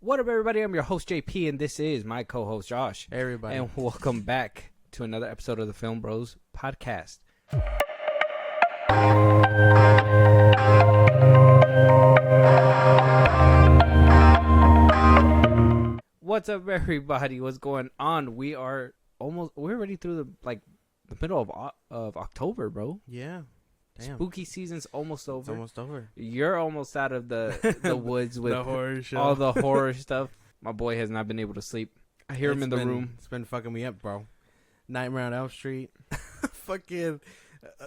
What up, everybody? I'm your host, JP, and this is my co-host, Josh. Hey, everybody. And welcome back to another episode of the FilmBros podcast. What's up, everybody? What's going on? We're already through the middle of October, bro. Yeah. Damn. Spooky season's almost over. It's almost over. You're almost out of the woods with the horror show. all the horror stuff. My boy has not been able to sleep. I hear him in the room. It's been fucking me up, bro. Nightmare on Elm Street. Fucking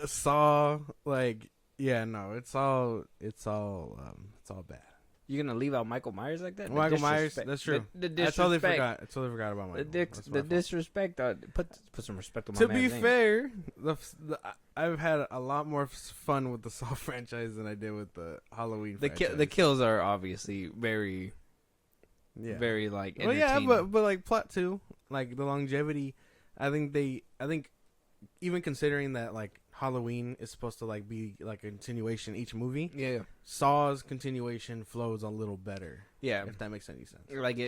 Saw. It's all bad. You're gonna leave out Michael Myers like that? Michael Myers, that's true. The I totally forgot about Michael. The disrespect. Put some respect on my To man's be name. fair, I've had a lot more fun with the Saw franchise than I did with the Halloween franchise. The kills are obviously very, very Well, entertaining. but like plot too, like the longevity. I think even considering that like Halloween is supposed to like be like a continuation each movie. Yeah. Saw's continuation flows a little better. Yeah. If that makes any sense. Like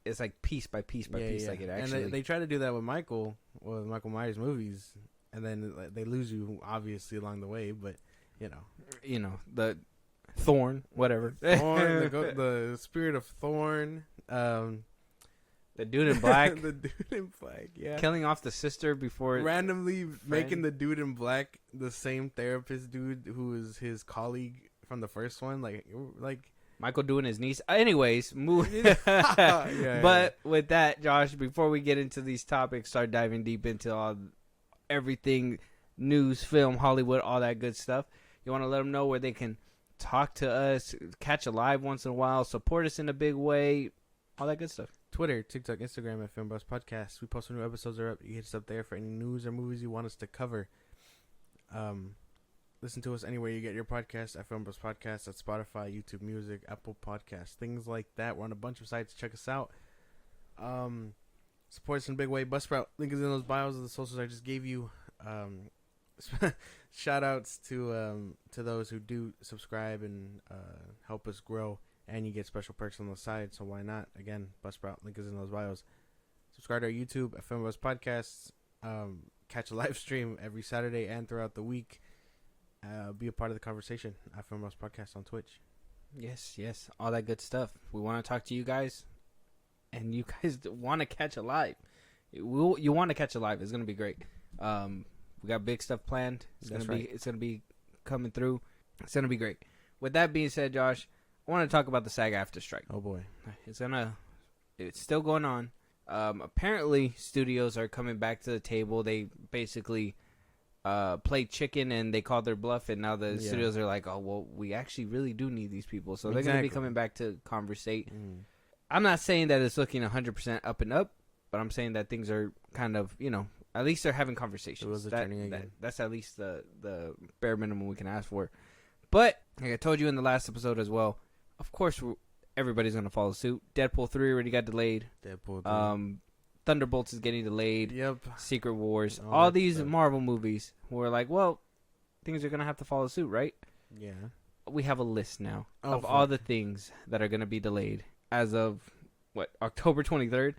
it's like piece by piece by piece. Like it actually. And they try to do that with Michael Myers movies, and then they lose you obviously along the way. But you know the Thorn, whatever. Thorn, the spirit of Thorn. The dude in black. The dude in black, yeah. Killing off the sister before... Randomly making the dude in black the same therapist dude who is his colleague from the first one. Like Michael doing his niece. Anyways, move. But with that, Josh, before we get into these topics, start diving deep into everything, news, film, Hollywood, all that good stuff, you want to let them know where they can talk to us, catch a live once in a while, support us in a big way, all that good stuff. Twitter, TikTok, Instagram at FilmBros Podcast. We post when new episodes are up. You hit us up there for any news or movies you want us to cover. Listen to us anywhere you get your podcast at FilmBros Podcast, at Spotify, YouTube Music, Apple Podcasts, things like that. We're on a bunch of sites. Check us out. Support us in a big way. Buzzsprout, link is in those bios of the socials I just gave you. Shout outs to those who do subscribe and help us grow. And you get special perks on the side, so why not? Again, Buzzsprout, link is in those bios. Subscribe to our YouTube at FilmBros Podcasts. Catch a live stream every Saturday and throughout the week. Be a part of the conversation at FilmBros Podcast on Twitch. Yes, all that good stuff. We want to talk to you guys, and you guys want to catch a live. You want to catch a live. It's gonna be great. We got big stuff planned. It's gonna be coming through. It's gonna be great. With that being said, Josh, I want to talk about the SAG Strike. Oh boy, it's still going on. Apparently, studios are coming back to the table. They basically played chicken and they called their bluff, and now the studios are like, oh well, we actually really do need these people, so they're going to be coming back to conversate. I'm not saying that it's looking 100% up and up, but I'm saying that things are kind of, at least they're having conversations. That's at least the bare minimum we can ask for. But like I told you in the last episode as well, of course, everybody's going to follow suit. Deadpool 3 already got delayed. Thunderbolts is getting delayed. Yep. Secret Wars. All these Marvel movies. We're like, well, things are going to have to follow suit, right? Yeah. We have a list now of all the things that are going to be delayed as of, October 23rd.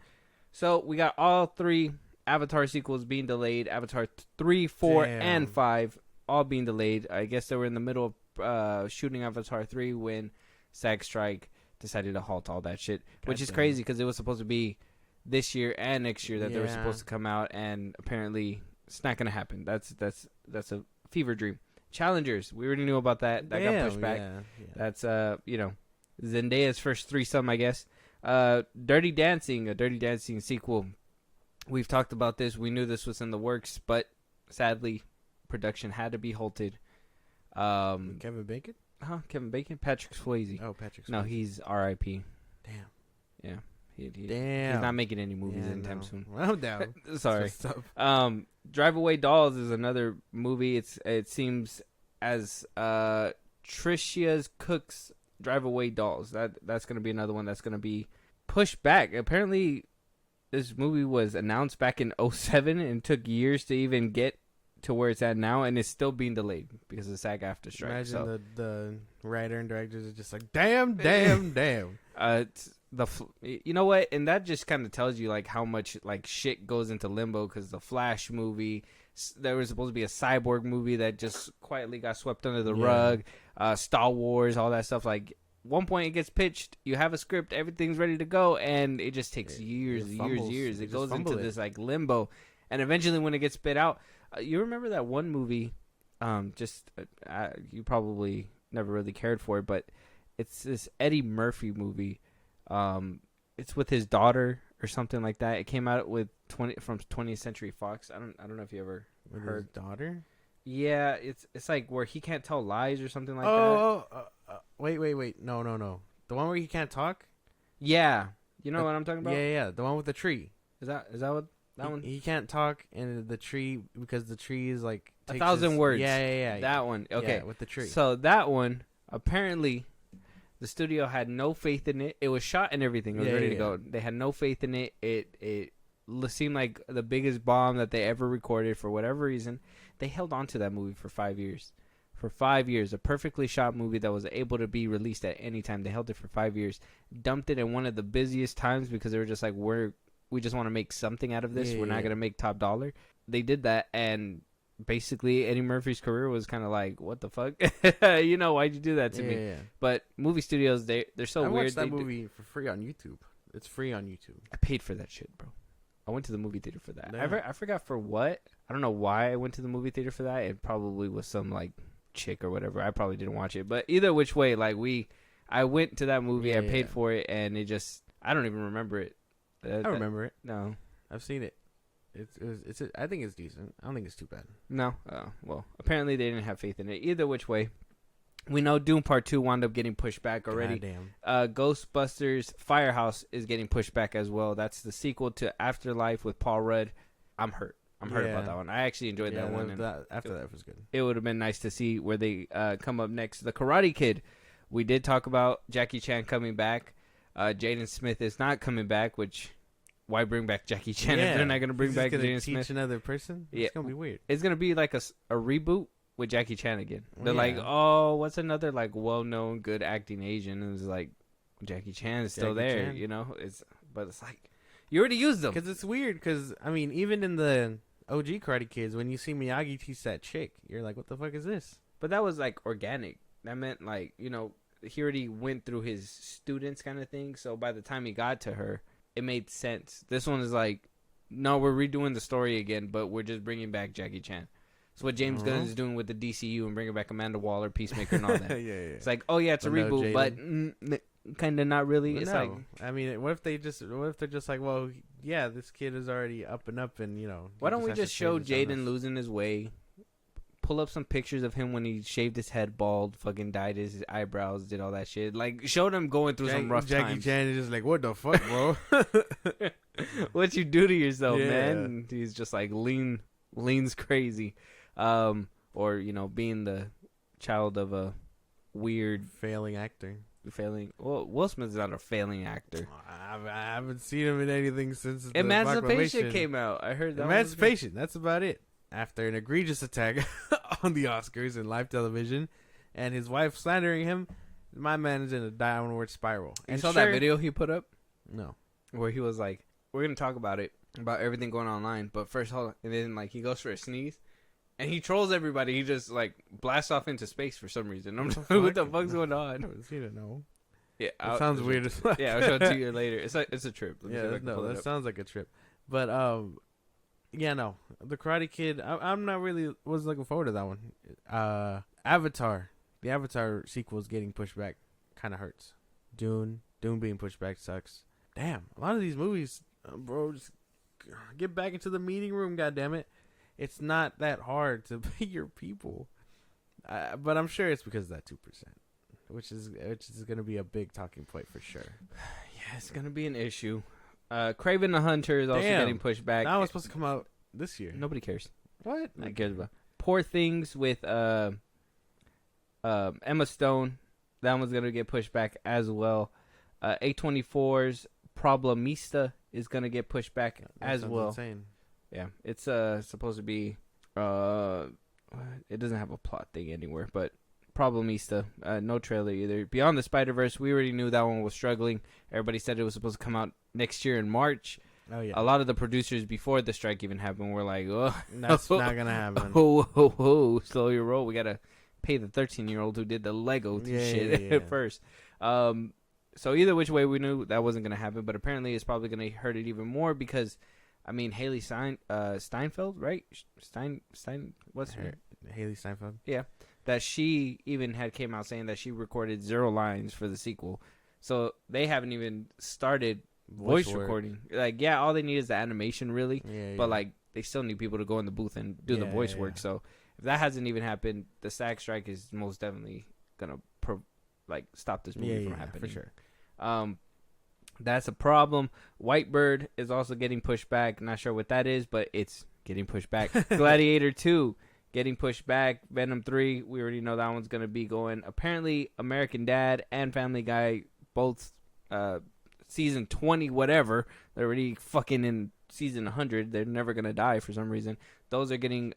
So we got all 3 Avatar sequels being delayed. Avatar 3, 4, and 5 all being delayed. I guess they were in the middle of shooting Avatar 3 when SAG Strike decided to halt all that shit, which is crazy because it was supposed to be this year and next year that they were supposed to come out, and apparently it's not going to happen. That's a fever dream. Challengers, we already knew about that. That got pushed back. Yeah. That's Zendaya's first threesome, I guess. Dirty Dancing, a Dirty Dancing sequel. We've talked about this. We knew this was in the works, but sadly, production had to be halted. Kevin Bacon? Kevin Bacon? Patrick Swayze. Oh, Patrick Swayze. No, he's R.I.P. Damn. Yeah. Damn. He's not making any movies anytime soon. Well, I'm down. Sorry. Drive Away Dolls is another movie. It seems as Tricia's Cooks Drive Away Dolls. That's going to be another one that's going to be pushed back. Apparently, this movie was announced back in 2007 and took years to even get to where it's at now, and it's still being delayed because of SAG after strike. Imagine the writer and directors are just like, damn. you know what, and that just kind of tells you like how much like shit goes into limbo, because the Flash movie, there was supposed to be a Cyborg movie that just quietly got swept under the rug, Star Wars, all that stuff. Like one point it gets pitched, you have a script, everything's ready to go, and it just takes years. It goes into this like limbo, and eventually when it gets spit out, you remember that one movie, you probably never really cared for it, but it's this Eddie Murphy movie. It's with his daughter or something like that. It came out with from 20th Century Fox. I don't know if you ever heard. His daughter? Yeah, it's like where he can't tell lies or something like that. Wait. No. The one where he can't talk? Yeah. You know what I'm talking about? Yeah. The one with the tree. Is that what that one? He can't talk, and the tree, because the tree is like 1,000 words. Yeah. That one. Okay. Yeah, with the tree. So that one, apparently the studio had no faith in it. It was shot and everything. It was ready to go. They had no faith in it. It seemed like the biggest bomb that they ever recorded for whatever reason. They held on to that movie for 5 years. For 5 years, a perfectly shot movie that was able to be released at any time. They held it for 5 years. Dumped it in one of the busiest times because they were just like, we just want to make something out of this. We're not going to make top dollar. They did that, and basically Eddie Murphy's career was kind of like, what the fuck? You know, why'd you do that to me? Yeah. But movie studios, they're so weird. I watched that movie for free on YouTube. It's free on YouTube. I paid for that shit, bro. I went to the movie theater for that. Yeah. I forgot for what. I don't know why I went to the movie theater for that. It probably was some like chick or whatever. I probably didn't watch it. But either which way, like I went to that movie. I paid for it, and it just, I don't even remember it. I remember it. No. I've seen it. I think it's decent. I don't think it's too bad. No. Well, apparently they didn't have faith in it. Either which way, we know Doom Part 2 wound up getting pushed back already. Goddamn. Ghostbusters Firehouse is getting pushed back as well. That's the sequel to Afterlife with Paul Rudd. I'm hurt about that one. I actually enjoyed that one. Afterlife was good. It would have been nice to see where they come up next. The Karate Kid. We did talk about Jackie Chan coming back. Jaden Smith is not coming back, which... Why bring back Jackie Chan if they're not going to bring back Jaden Smith? Teach another person? Yeah. It's going to be weird. It's going to be like a reboot with Jackie Chan again. They're like, oh, what's another like well-known, good acting Asian? And it's like, Jackie Chan is still there, you know? But it's like, you already used them. Because it's weird, because, I mean, even in the OG Karate Kids, when you see Miyagi teach that chick, you're like, what the fuck is this? But that was like organic. That meant like, you know, he already went through his students kind of thing. So by the time he got to her, it made sense. This one is like, no, we're redoing the story again, but we're just bringing back Jackie Chan. It's what James Gunn is doing with the DCU and bringing back Amanda Waller, Peacemaker, and all that. It's like, oh yeah, it's a reboot, but kind of not really. It's like, I mean, what if they're just like, well, yeah, this kid is already up and up, and you know. Why don't we just show Jaden losing his way? Pull up some pictures of him when he shaved his head bald, fucking dyed his eyebrows, did all that shit. Like, show them going through some rough times. Jackie Chan is just like, what the fuck, bro? What you do to yourself, man? And he's just like leans crazy. Or, you know, being the child of a weird... Failing actor. Well, Will Smith's not a failing actor. I haven't seen him in anything since Emancipation came out. I heard that. Emancipation, that's about it. After an egregious attack on the Oscars and live television, and his wife slandering him, my man is in a downward spiral. You saw that video he put up? No. Where he was like, we're going to talk about everything going online, but first, hold on. And then, like, he goes for a sneeze, and he trolls everybody. He just, like, blasts off into space for some reason. I'm like, what the fuck's going on? I haven't seen it, no. Yeah, it sounds weird as fuck. Yeah, I'll show it to you later. It's a trip. That sounds like a trip. But, yeah, no. The Karate Kid, I'm not really was looking forward to that one. Avatar. The Avatar sequel is getting pushed back. Kind of hurts. Dune being pushed back sucks. Damn, a lot of these movies, bro, just get back into the meeting room, goddammit. It's not that hard to pay your people. But I'm sure it's because of that 2%, which is going to be a big talking point for sure. Yeah, it's going to be an issue. Kraven the Hunter is also getting pushed back. That was supposed to come out this year. Nobody cares. What? Nobody cares about. Poor Things with Emma Stone. That one's going to get pushed back as well. A24's Problemista is going to get pushed back as well. Insane. Yeah, it's supposed to be it doesn't have a plot thing anywhere, but problemista. No trailer either. Beyond the Spider-Verse, we already knew that one was struggling. Everybody said it was supposed to come out next year in March. Oh yeah. A lot of the producers before the strike even happened were like, "Oh, that's not gonna happen." Oh, slow your roll. We gotta pay the 13-year-old who did the Lego shit first. So either which way, we knew that wasn't gonna happen. But apparently, it's probably gonna hurt it even more because, I mean, Haley Steinfeld, right? What's her? Haley Steinfeld. Yeah, that she even had came out saying that she recorded 0 lines for the sequel. So they haven't even started voice recording. Like, yeah, all they need is the animation, really. Yeah, but like, they still need people to go in the booth and do the voice work. So if that hasn't even happened, the SAG strike is most definitely gonna stop this movie from happening for sure. That's a problem. Whitebird is also getting pushed back. Not sure what that is, but it's getting pushed back. Gladiator 2 getting pushed back. Venom 3, we already know that one's gonna be going. Apparently, American Dad and Family Guy both season 20 whatever, they're already fucking in season 100. They're never gonna die for some reason. Those are getting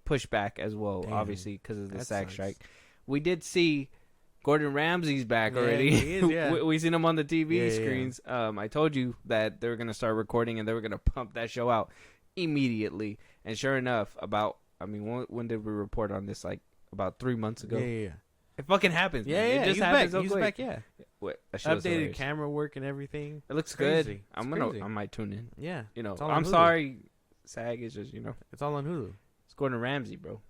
pushed back as well. Damn. Obviously because of the SAG strike. We did see Gordon Ramsay's back already. He is, we seen him on the TV screens. I told you that they were gonna start recording and they were gonna pump that show out immediately, and sure enough, when did we report on this? Like about 3 months ago. It fucking happens. It just happens so quick. He's back. What, updated camera work and everything. It looks good. I might tune in. Yeah, I'm sorry, SAG is just it's all on Hulu. It's Gordon Ramsay, bro.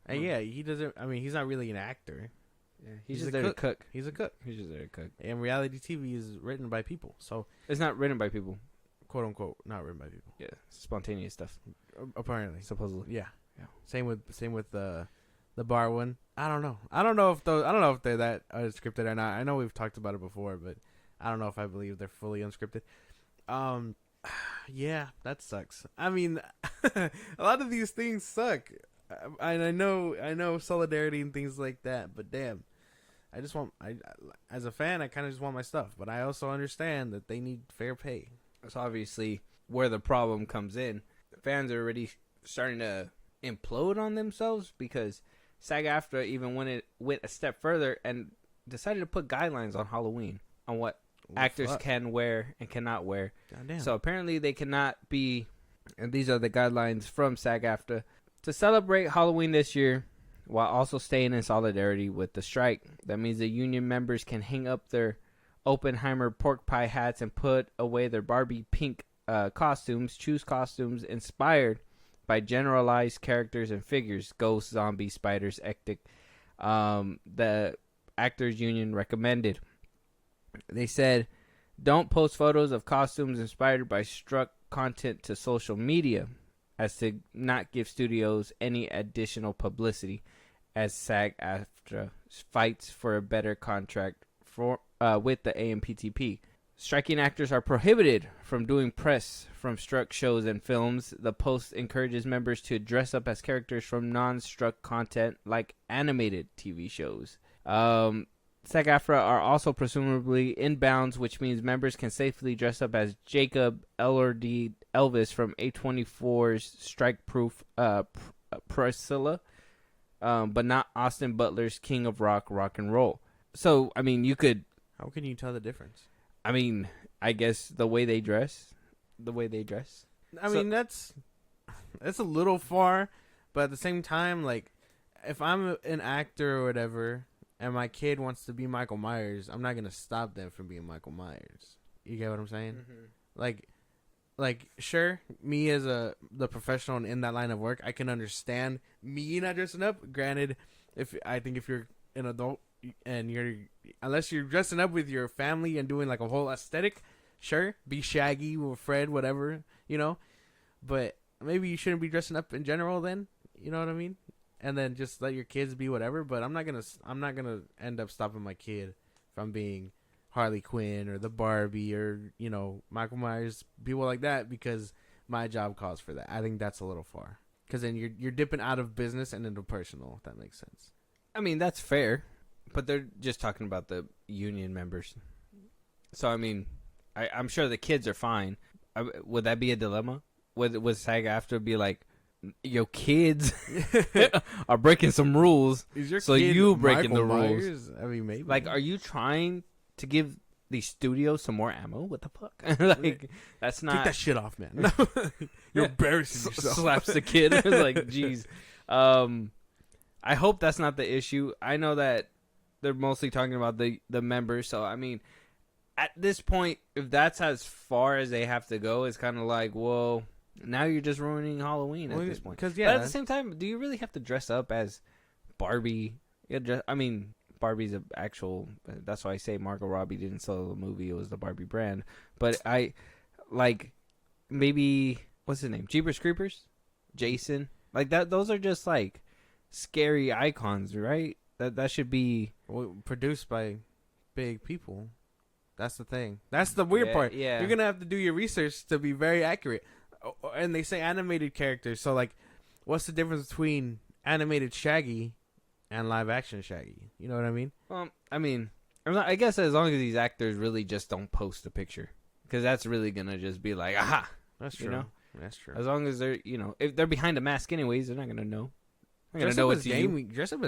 And he doesn't. I mean, he's not really an actor. Yeah, he's just there to cook. He's a cook. He's just there to cook. And reality TV is written by people, so it's not written by people, quote unquote, not written by people. Yeah, spontaneous stuff. Apparently, supposedly. Yeah. Same with the bar one. I don't know if they're that unscripted or not. I know we've talked about it before, but I don't know if I believe they're fully unscripted. Yeah, that sucks. I mean, a lot of these things suck. And I know solidarity and things like that, but damn, as a fan, I kind of just want my stuff, but I also understand that they need fair pay. That's obviously where the problem comes in. Fans are already starting to implode on themselves because SAG-AFTRA even went a step further and decided to put guidelines on Halloween on what actors can wear and cannot wear. Goddamn. So apparently they cannot be, and these are the guidelines from SAG-AFTRA, to celebrate Halloween this year while also staying in solidarity with the strike. That means the union members can hang up their Oppenheimer pork pie hats and put away their Barbie pink costumes, choose costumes inspired by generalized characters and figures, ghosts, zombies, spiders, ectic. The Actors Union recommended. They said, don't post photos of costumes inspired by struck content to social media, as to not give studios any additional publicity, as SAG-AFTRA fights for a better contract with the AMPTP. Striking actors are prohibited from doing press from struck shows and films. The post encourages members to dress up as characters from non-struck content like animated TV shows. SAG-AFTRA are also presumably in bounds, which means members can safely dress up as Jacob Elordi Elvis from A24's strike-proof Priscilla, but not Austin Butler's King of Rock and Roll. So, I mean, you could... How can you tell the difference? I mean, I guess the way they dress. I mean, that's a little far, but at the same time, like, if I'm an actor or whatever, and my kid wants to be Michael Myers, I'm not gonna stop them from being Michael Myers. You get what I'm saying? Mm-hmm. Like, sure, me as the professional and in that line of work, I can understand me not dressing up. Granted, if you're an adult and unless you're dressing up with your family and doing like a whole aesthetic, sure, be Shaggy or Fred, whatever, but maybe you shouldn't be dressing up in general then, you know what I mean? And then just let your kids be whatever, but I'm not gonna end up stopping my kid from being Harley Quinn or the Barbie or, Michael Myers, people like that, because my job calls for that. I think that's a little far, because then you're dipping out of business and into personal, if that makes sense. I mean, that's fair. But they're just talking about the union members. So, I mean, I'm sure the kids are fine. Would that be a dilemma? Would SAG-AFTRA be like, your kids are breaking some rules. Is your so kid you breaking Michael the rules? Myers? I mean, maybe. Like, are you trying to give the studio some more ammo? What the fuck? Like, that's not. Take that shit off, man. You're embarrassing yourself. Slaps the kid. It's like, jeez. I hope that's not the issue. I know that they're mostly talking about the members. So, I mean, at this point, if that's as far as they have to go, it's kind of like, well, now you're just ruining Halloween at this point. But at the same time, do you really have to dress up as Barbie? I mean, Barbie's an actual. That's why I say Margot Robbie didn't sell the movie. It was the Barbie brand. But I like maybe what's his name? Jeepers Creepers, Jason. Like that. Those are just like scary icons, right? That should be produced by big people. That's the thing. That's the weird part. Yeah, you're gonna have to do your research to be very accurate. And they say animated characters. So like, what's the difference between animated Shaggy and live action Shaggy? You know what I mean? I guess as long as these actors really just don't post a picture, because that's really gonna just be like, aha. That's true. You know? That's true. As long as they're, if they're behind a mask anyways, they're not gonna know. Dress up as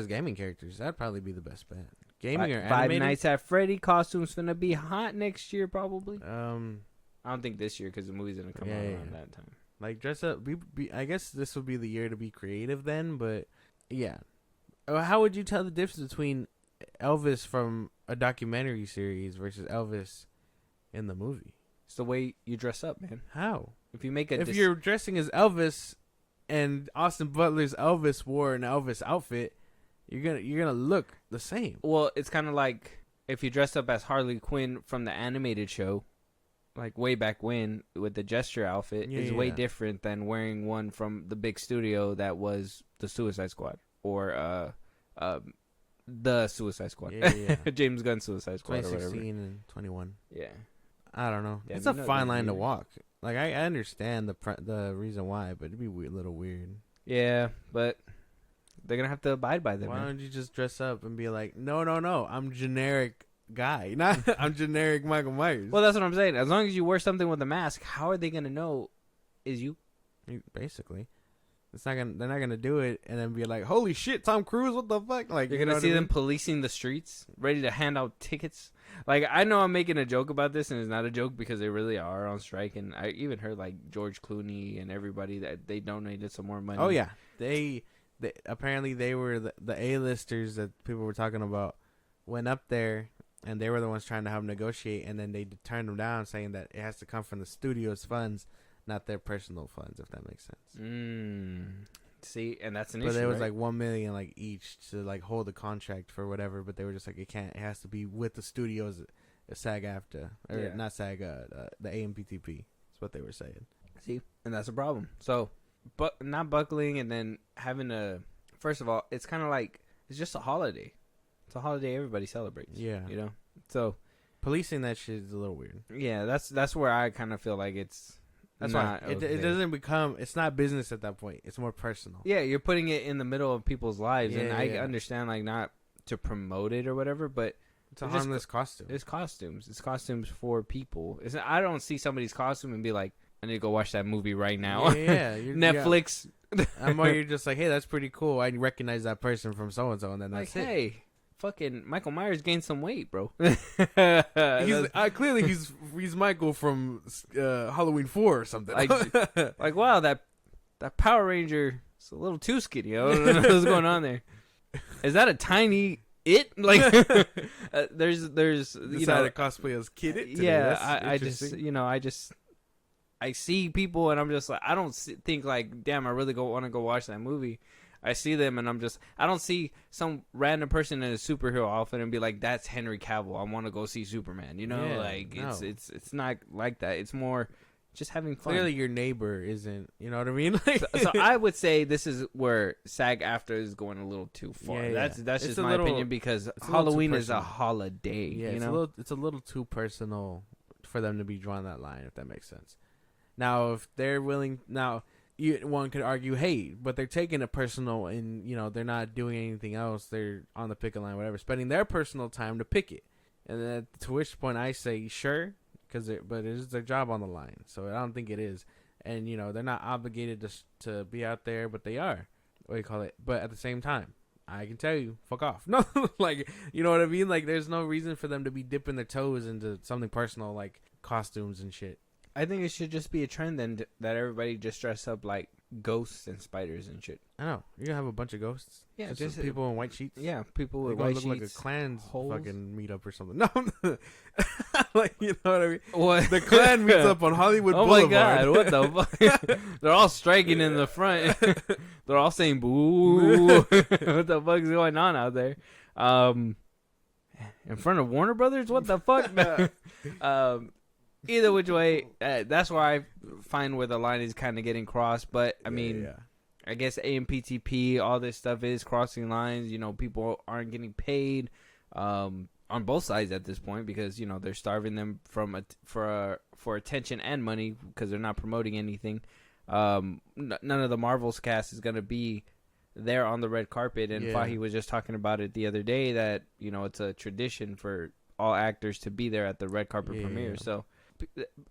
gaming characters. That'd probably be the best bet. Gaming or animated. Five Nights at Freddy costumes finna be hot next year probably. I don't think this year because the movie's gonna come out around that time. Like dress up. I guess this would be the year to be creative then. But yeah, how would you tell the difference between Elvis from a documentary series versus Elvis in the movie? It's the way you dress up, man. How? If you make you're dressing as Elvis, and Austin Butler's Elvis wore an Elvis outfit, you're gonna look the same. Well, it's kind of like if you dress up as Harley Quinn from the animated show, like way back when with the gesture outfit, is way different than wearing one from the big studio that was the Suicide Squad or the Suicide Squad. James Gunn Suicide Squad 2016 or whatever. and 21. Yeah. I don't know. Yeah, it's a fine line to walk. Like I understand the reason why, but it'd be a little weird. Yeah, but they're gonna have to abide by them. Why don't you just dress up and be like, no, I'm generic guy, not I'm generic Michael Myers. Well, that's what I'm saying. As long as you wear something with a mask, how are they gonna know is you? Basically, they're not gonna do it and then be like, holy shit, Tom Cruise, what the fuck? Like you're gonna see them policing the streets, ready to hand out tickets. Like, I know I'm making a joke about this, and it's not a joke because they really are on strike. And I even heard, like, George Clooney and everybody that they donated some more money. Oh, yeah. They apparently they were the A-listers that people were talking about went up there, and they were the ones trying to have them negotiate, and then they turned them down, saying that it has to come from the studio's funds, not their personal funds, if that makes sense. See, and that's an issue. But there was right? like $1 million like each to like hold the contract for whatever. But they were just like, it has to be with the studios, SAG-AFTRA or not SAG, the AMPTP. That's what they were saying. See, and that's a problem. So, but not buckling and then having a. First of all, it's kind of like it's just a holiday. It's a holiday everybody celebrates. Yeah, So policing that shit is a little weird. Yeah, that's where I kind of feel like it's. That's why it doesn't become. It's not business at that point. It's more personal. Yeah, you're putting it in the middle of people's lives, and I yeah. understand like not to promote it or whatever, but it's a harmless costume. It's costumes. It's costumes for people. I don't see somebody's costume and be like, I need to go watch that movie right now. Yeah, Netflix. I'm more you're just like, hey, that's pretty cool. I recognize that person from so and so, and then that's like, it. Hey, fucking Michael Myers gained some weight, bro. Clearly he's Michael from Halloween 4 or something. Like wow, that Power Ranger is a little too skinny. I don't know what's going on there. Is that a tiny it? Like there's you know a cosplay as Kid It today. Yeah, I see people and I'm just like I don't think like damn I really want to go watch that movie. I see them and I don't see some random person in a superhero outfit and be like, that's Henry Cavill. I want to go see Superman. It's not like that. It's more just having fun. Clearly your neighbor isn't, you know what I mean? So I would say this is where SAG-AFTRA is going a little too far. Yeah. That's just my opinion because Halloween is a holiday. Yeah, it's a little too personal for them to be drawing that line, if that makes sense. Now, if they're willing, one could argue, hey, but they're taking it personal and, they're not doing anything else. They're on the picket line, whatever, spending their personal time to pick it. And then to which point I say, sure, but it is their job on the line. So I don't think it is. and they're not obligated to be out there, but they are. What do you call it? But at the same time, I can tell you, fuck off. No, like, you know what I mean? Like, there's no reason for them to be dipping their toes into something personal like costumes and shit. I think it should just be a trend then that everybody just dress up like ghosts and spiders and shit. I know. You're going to have a bunch of ghosts? Yeah, just people in white sheets? Yeah, people with white white sheets. Look sheets. like a Klan's holes. fucking meetup or something. No, like, you know what I mean? What? The Klan meets up on Hollywood Boulevard. My God, what the fuck? They're all striking in the front. They're all saying boo. What the fuck is going on out there? In front of Warner Brothers? What the fuck? Either which way, that's where I find where the line is kind of getting crossed. But, I mean, I guess AMPTP, all this stuff is crossing lines. People aren't getting paid on both sides at this point because, they're starving them for attention and money because they're not promoting anything. None of the Marvel's cast is going to be there on the red carpet. And Fahi was just talking about it the other day that, it's a tradition for all actors to be there at the red carpet premiere. So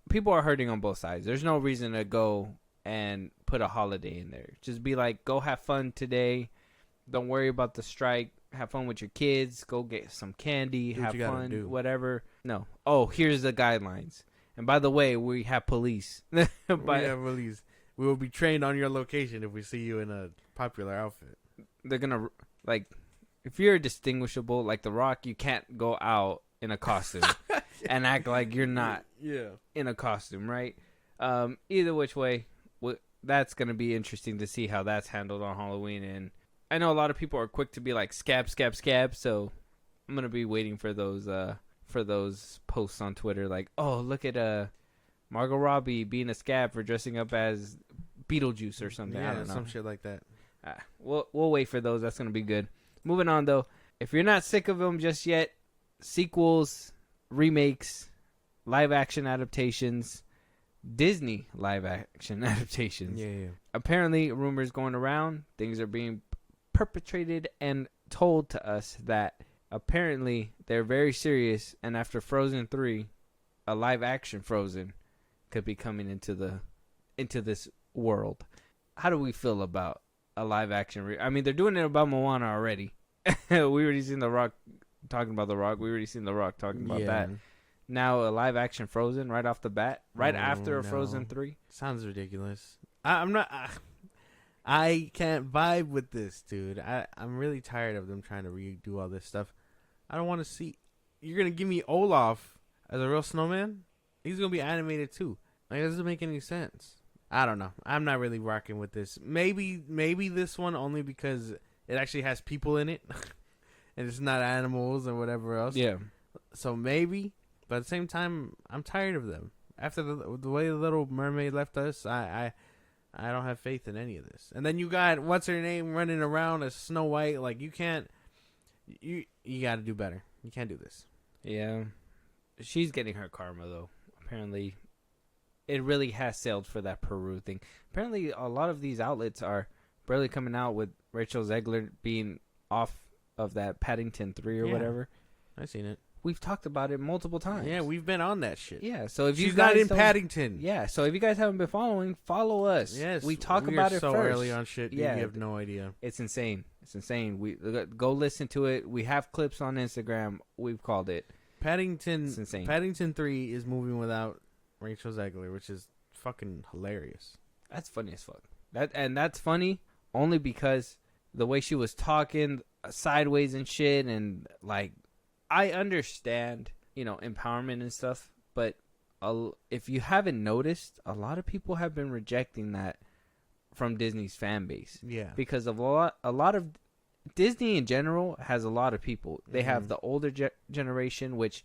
people are hurting on both sides. There's no reason to go and put a holiday in there. Just be like, go have fun today. Don't worry about the strike. Have fun with your kids. Go get some candy. Have fun. Whatever. No. Oh, here's the guidelines. And by the way, we have police. We have police. We will be trained on your location if we see you in a popular outfit. They're gonna if you're distinguishable like The Rock, you can't go out in a costume and act like you're not in a costume, right? Either which way, that's going to be interesting to see how that's handled on Halloween. And I know a lot of people are quick to be like, scab, so I'm going to be waiting for those posts on Twitter like, oh, look at Margot Robbie being a scab for dressing up as Beetlejuice or something. I don't know. Some shit like that. We'll wait for those. That's going to be good. Moving on, though. If you're not sick of them just yet, sequels, remakes, live-action adaptations, Disney live-action adaptations. Yeah. Apparently, rumors going around, things are being perpetrated and told to us that apparently they're very serious, and after Frozen 3, a live-action Frozen could be coming into this world. How do we feel about a live-action? I mean, they're doing it about Moana already. We already seen The Rock talking about The Rock. We already seen The Rock talking about that. Now a live action Frozen right off the bat, after a Frozen 3. Sounds ridiculous. I'm not. I can't vibe with this, dude. I'm really tired of them trying to redo all this stuff. I don't want to see. You're gonna give me Olaf as a real snowman? He's gonna be animated too. Like, it doesn't make any sense. I don't know. I'm not really rocking with this. Maybe this one only because it actually has people in it. And it's not animals or whatever else. Yeah. So maybe, but at the same time, I'm tired of them. After the way the Little Mermaid left us, I don't have faith in any of this. And then you got what's her name running around as Snow White. Like, you can't. You got to do better. You can't do this. Yeah, she's getting her karma though. Apparently, it really has sailed for that Peru thing. Apparently, a lot of these outlets are barely coming out with Rachel Zegler being off of that Paddington 3 or whatever. I've seen it. We've talked about it multiple times. Yeah, we've been on that shit. Yeah, so if she's not in Paddington. Yeah, so if you guys haven't been following, follow us. Yes, we talk about it so first. Early on shit. Yeah, you have no idea. It's insane. We go listen to it. We have clips on Instagram. We've called it Paddington. It's insane. Paddington 3 is moving without Rachel Zegler, which is fucking hilarious. That's funny as fuck. That's funny only because the way she was talking sideways and shit, and like, I understand, empowerment and stuff, but if you haven't noticed, a lot of people have been rejecting that from Disney's fan base. Yeah. Because of a lot of Disney in general has a lot of people. They have the older generation, which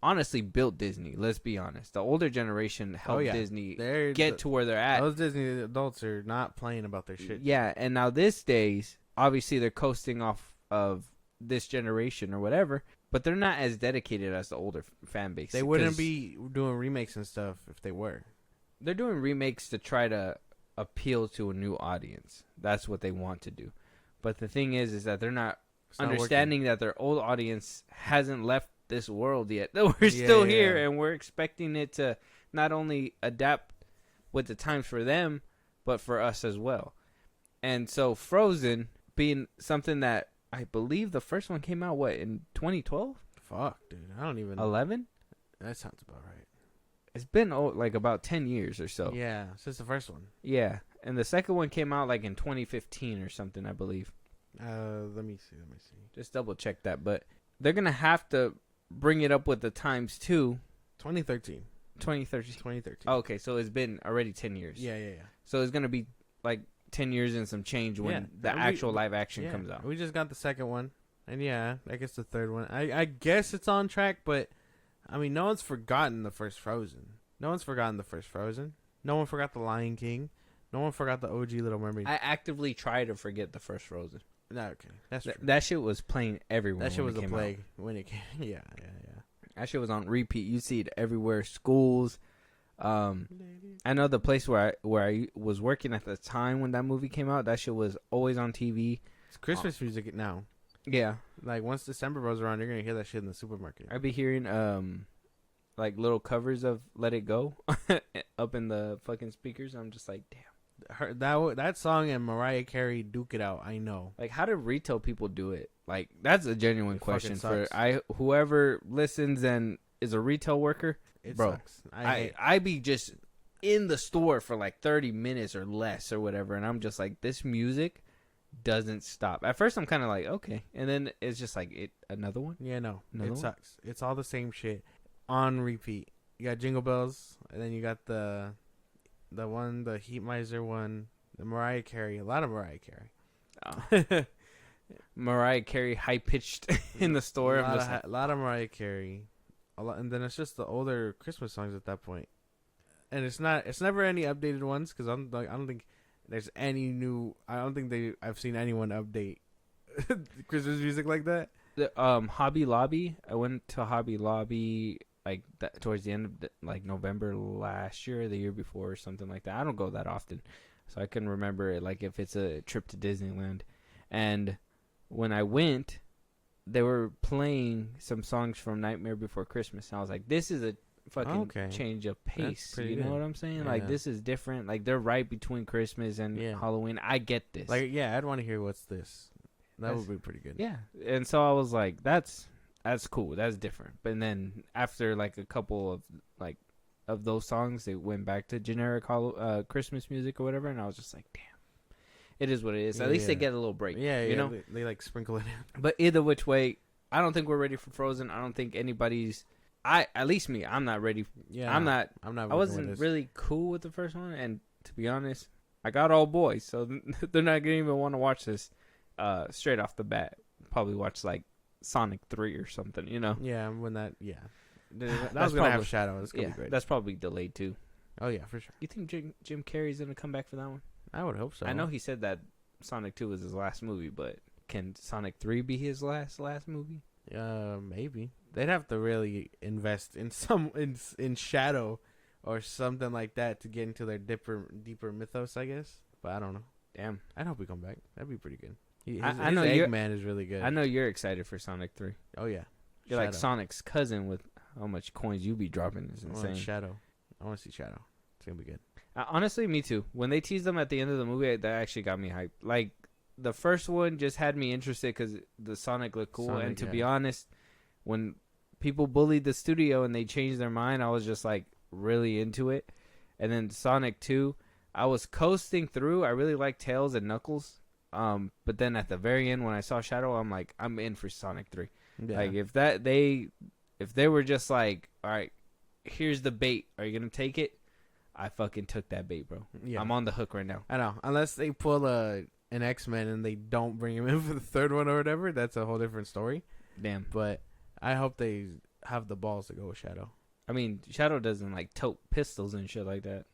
honestly built Disney. Let's be honest. The older generation helped Disney get to where they're at. Those Disney adults are not playing about their shit. Yeah, and now these days, obviously they're coasting off of this generation or whatever, but they're not as dedicated as the older fan base. They wouldn't be doing remakes and stuff if they were. They're doing remakes to try to appeal to a new audience. That's what they want to do. But the thing is that they're not understanding that their old audience hasn't left this world yet. We're still here, and we're expecting it to not only adapt with the times for them, but for us as well. And so Frozen being something that I believe the first one came out, in 2012? Fuck, dude. I don't even... 11? That sounds about right. It's been about 10 years or so. Yeah, since the first one. Yeah, and the second one came out in 2015 or something, I believe. Let me see. Just double check that, but they're gonna have to bring it up with the times too. 2013. 2013. Oh, okay, so it's been already 10 years. Yeah. So it's gonna be 10 years and some change when the actual live action comes out. We just got the second one, and I guess the third one. I guess it's on track, but I mean, no one's forgotten the first Frozen. No one forgot the Lion King. No one forgot the OG Little Mermaid. I actively try to forget the first Frozen. No, okay, that's true. That shit was playing everywhere. That shit was a plague when it came. Yeah. That shit was on repeat. You see it everywhere. Schools. I know the place where I was working at the time when that movie came out. That shit was always on TV. It's Christmas music now. Yeah. Once December rolls around, you're gonna hear that shit in the supermarket. I'd be hearing little covers of "Let It Go" up in the fucking speakers. I'm just like, damn. That song and Mariah Carey duke it out. I know. How do retail people do it? That's a genuine question for sucks. whoever listens and is a retail worker. It bro, sucks. I be just in the store for 30 minutes or less or whatever, and I'm just like, this music doesn't stop. At first I'm kind of like, okay, and then it's just another one. Yeah, no, it sucks. It's all the same shit on repeat. You got Jingle Bells, and then you got the Heat Miser one, the Mariah Carey, a lot of Mariah Carey. Mariah Carey high pitched in the store. A lot of Mariah Carey, and then it's just the older Christmas songs at that point. And it's never any updated ones because I don't think there's any new. I don't think I've seen anyone update Christmas music like that. Hobby Lobby. I went to Hobby Lobby towards the end of November last year, or the year before, or something like that. I don't go that often, so I can remember it if it's a trip to Disneyland. And when I went, they were playing some songs from Nightmare Before Christmas, and I was like, "This is a fucking change of pace." You know what I'm saying? Yeah. This is different. They're right between Christmas and Halloween. I get this. I'd want to hear what's this. That would be pretty good. Yeah, and so I was like, that's cool. That's different. But then after a couple of those songs, they went back to generic Christmas music or whatever, and I was just like, damn. It is what it is. At least they get a little break. Yeah, you know? They sprinkle it in. But either which way, I don't think we're ready for Frozen. I don't think anybody's. At least me, I'm not ready. Yeah, I'm not. I wasn't really cool with the first one, and to be honest, I got all boys, so they're not gonna even want to watch this straight off the bat. Probably watch Sonic 3 or something, you know? Yeah, when that was gonna have Shadow. It's gonna be great. That's probably delayed too. Oh yeah, for sure. You think Jim Carrey's gonna come back for that one? I would hope so. I know he said that Sonic 2 was his last movie, but can Sonic 3 be his last movie? Maybe. They'd have to really invest in in Shadow or something like that to get into their deeper mythos, I guess. But I don't know. Damn. I hope he come back. That'd be pretty good. I know Eggman is really good. I know you're excited for Sonic 3. Oh yeah. You're like Sonic's cousin with how much coins you be dropping is insane. Shadow. I want to see Shadow. It's gonna be good. Honestly, me too. When they teased them at the end of the movie, that actually got me hyped. The first one just had me interested because the Sonic looked cool. And to be honest, when people bullied the studio and they changed their mind, I was just really into it. And then Sonic 2, I was coasting through. I really liked Tails and Knuckles. But then at the very end when I saw Shadow, I'm like, I'm in for Sonic 3. Yeah. If they were just all right, here's the bait. Are you gonna take it? I fucking took that bait, bro. Yeah. I'm on the hook right now. I know. Unless they pull an X-Men and they don't bring him in for the third one or whatever, that's a whole different story. Damn. But I hope they have the balls to go with Shadow. I mean, Shadow doesn't tote pistols and shit like that.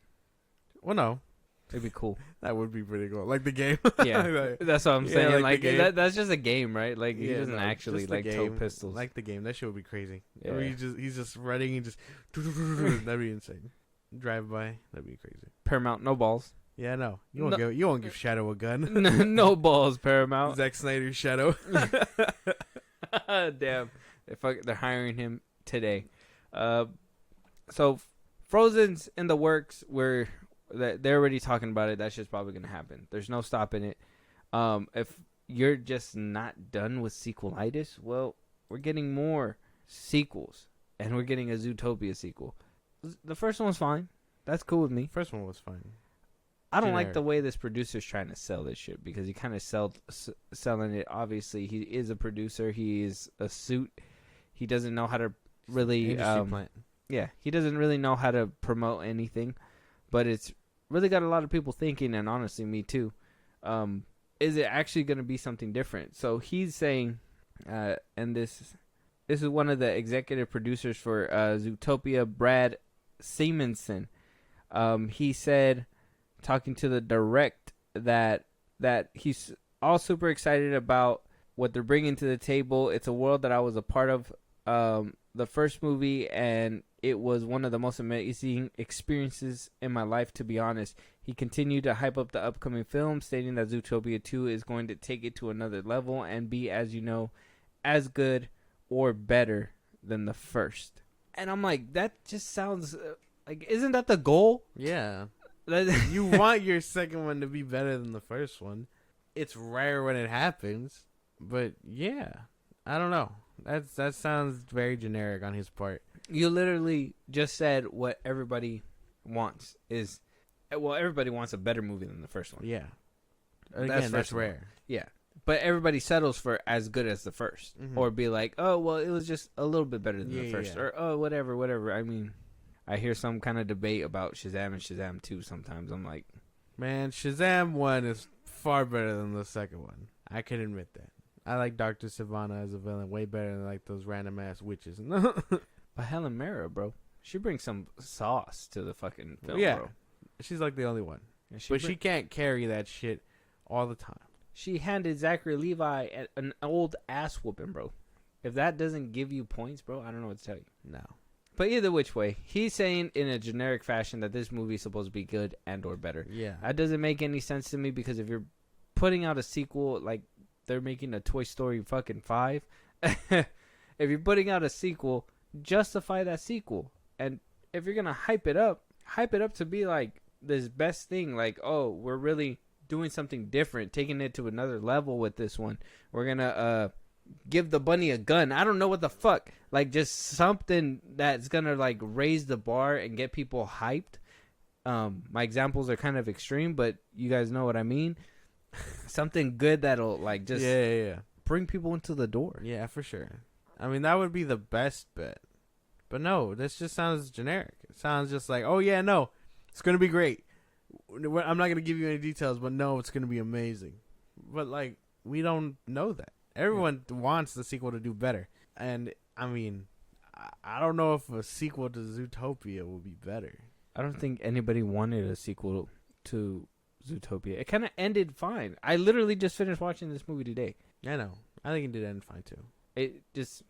Well, no. It'd be cool. That would be pretty cool. Like the game. Yeah. That's what I'm saying. That's just a game, right? He doesn't actually tote pistols. Like the game. That shit would be crazy. Yeah. He's just running and just that'd be insane. Drive by, that'd be crazy. Paramount, no balls. Yeah, no. You won't give Shadow a gun. No balls, Paramount. Zack Snyder's Shadow. Damn. They're hiring him today. So Frozen's in the works. We're They're already talking about it. That shit's probably gonna happen. There's no stopping it. If you're just not done with sequelitis, well, we're getting more sequels, and we're getting a Zootopia sequel. The first one was fine. That's cool with me. First one was fine. I don't like the way this producer's trying to sell this shit because he kind of selling it. Obviously, he is a producer. He is a suit. He doesn't know how to really, he doesn't really know how to promote anything. But it's really got a lot of people thinking, and honestly, me too. Is it actually going to be something different? So he's saying, and this is one of the executive producers for Zootopia, Brad Simonson. He said, talking to the direct, that he's all super excited about what they're bringing to the table. It's a world that I was a part of the first movie, and it was one of the most amazing experiences in my life, to be honest. He continued to hype up the upcoming film, stating that Zootopia 2 is going to take it to another level and be, as you know, as good or better than the first. And I'm like, that just sounds like, isn't that the goal? Yeah. You want your second one to be better than the first one. It's rare when it happens, but yeah, I don't know. That sounds very generic on his part. You literally just said what everybody wants is, well, everybody wants a better movie than the first one. Yeah. Again, that's rare. Yeah. But everybody settles for as good as the first. Or be like, oh, well, it was just a little bit better than the first. Yeah. Or, oh, whatever. I mean, I hear some kind of debate about Shazam and Shazam 2 sometimes. I'm like, man, Shazam 1 is far better than the second one. I can admit that. I like Dr. Sivana as a villain way better than like those random ass witches. But Helen Mirren, bro, she brings some sauce to the fucking film, bro. She's like the only one. She can't carry that shit all the time. She handed Zachary Levi an old ass whooping, bro. If that doesn't give you points, bro, I don't know what to tell you. No. But either which way, he's saying in a generic fashion that this movie is supposed to be good and or better. Yeah. That doesn't make any sense to me because if you're putting out a sequel, like they're making a Toy Story fucking 5, if you're putting out a sequel, justify that sequel. And if you're going to hype it up to be like this best thing. Like, oh, we're really doing something different, taking it to another level with this one. We're going to give the bunny a gun. I don't know what the fuck. Like, just something that's going to, like, raise the bar and get people hyped. My examples are kind of extreme, but you guys know what I mean. Something good that'll, like, just bring people into the door. Yeah, for sure. I mean, that would be the best bet. But no, this just sounds generic. It sounds just like, oh, yeah, no, it's going to be great. I'm not going to give you any details, but no, it's going to be amazing. But, like, we don't know that. Everyone wants the sequel to do better. And, I mean, I don't know if a sequel to Zootopia will be better. I don't think anybody wanted a sequel to Zootopia. It kind of ended fine. I literally just finished watching this movie today. I know. I think it did end fine, too. It just...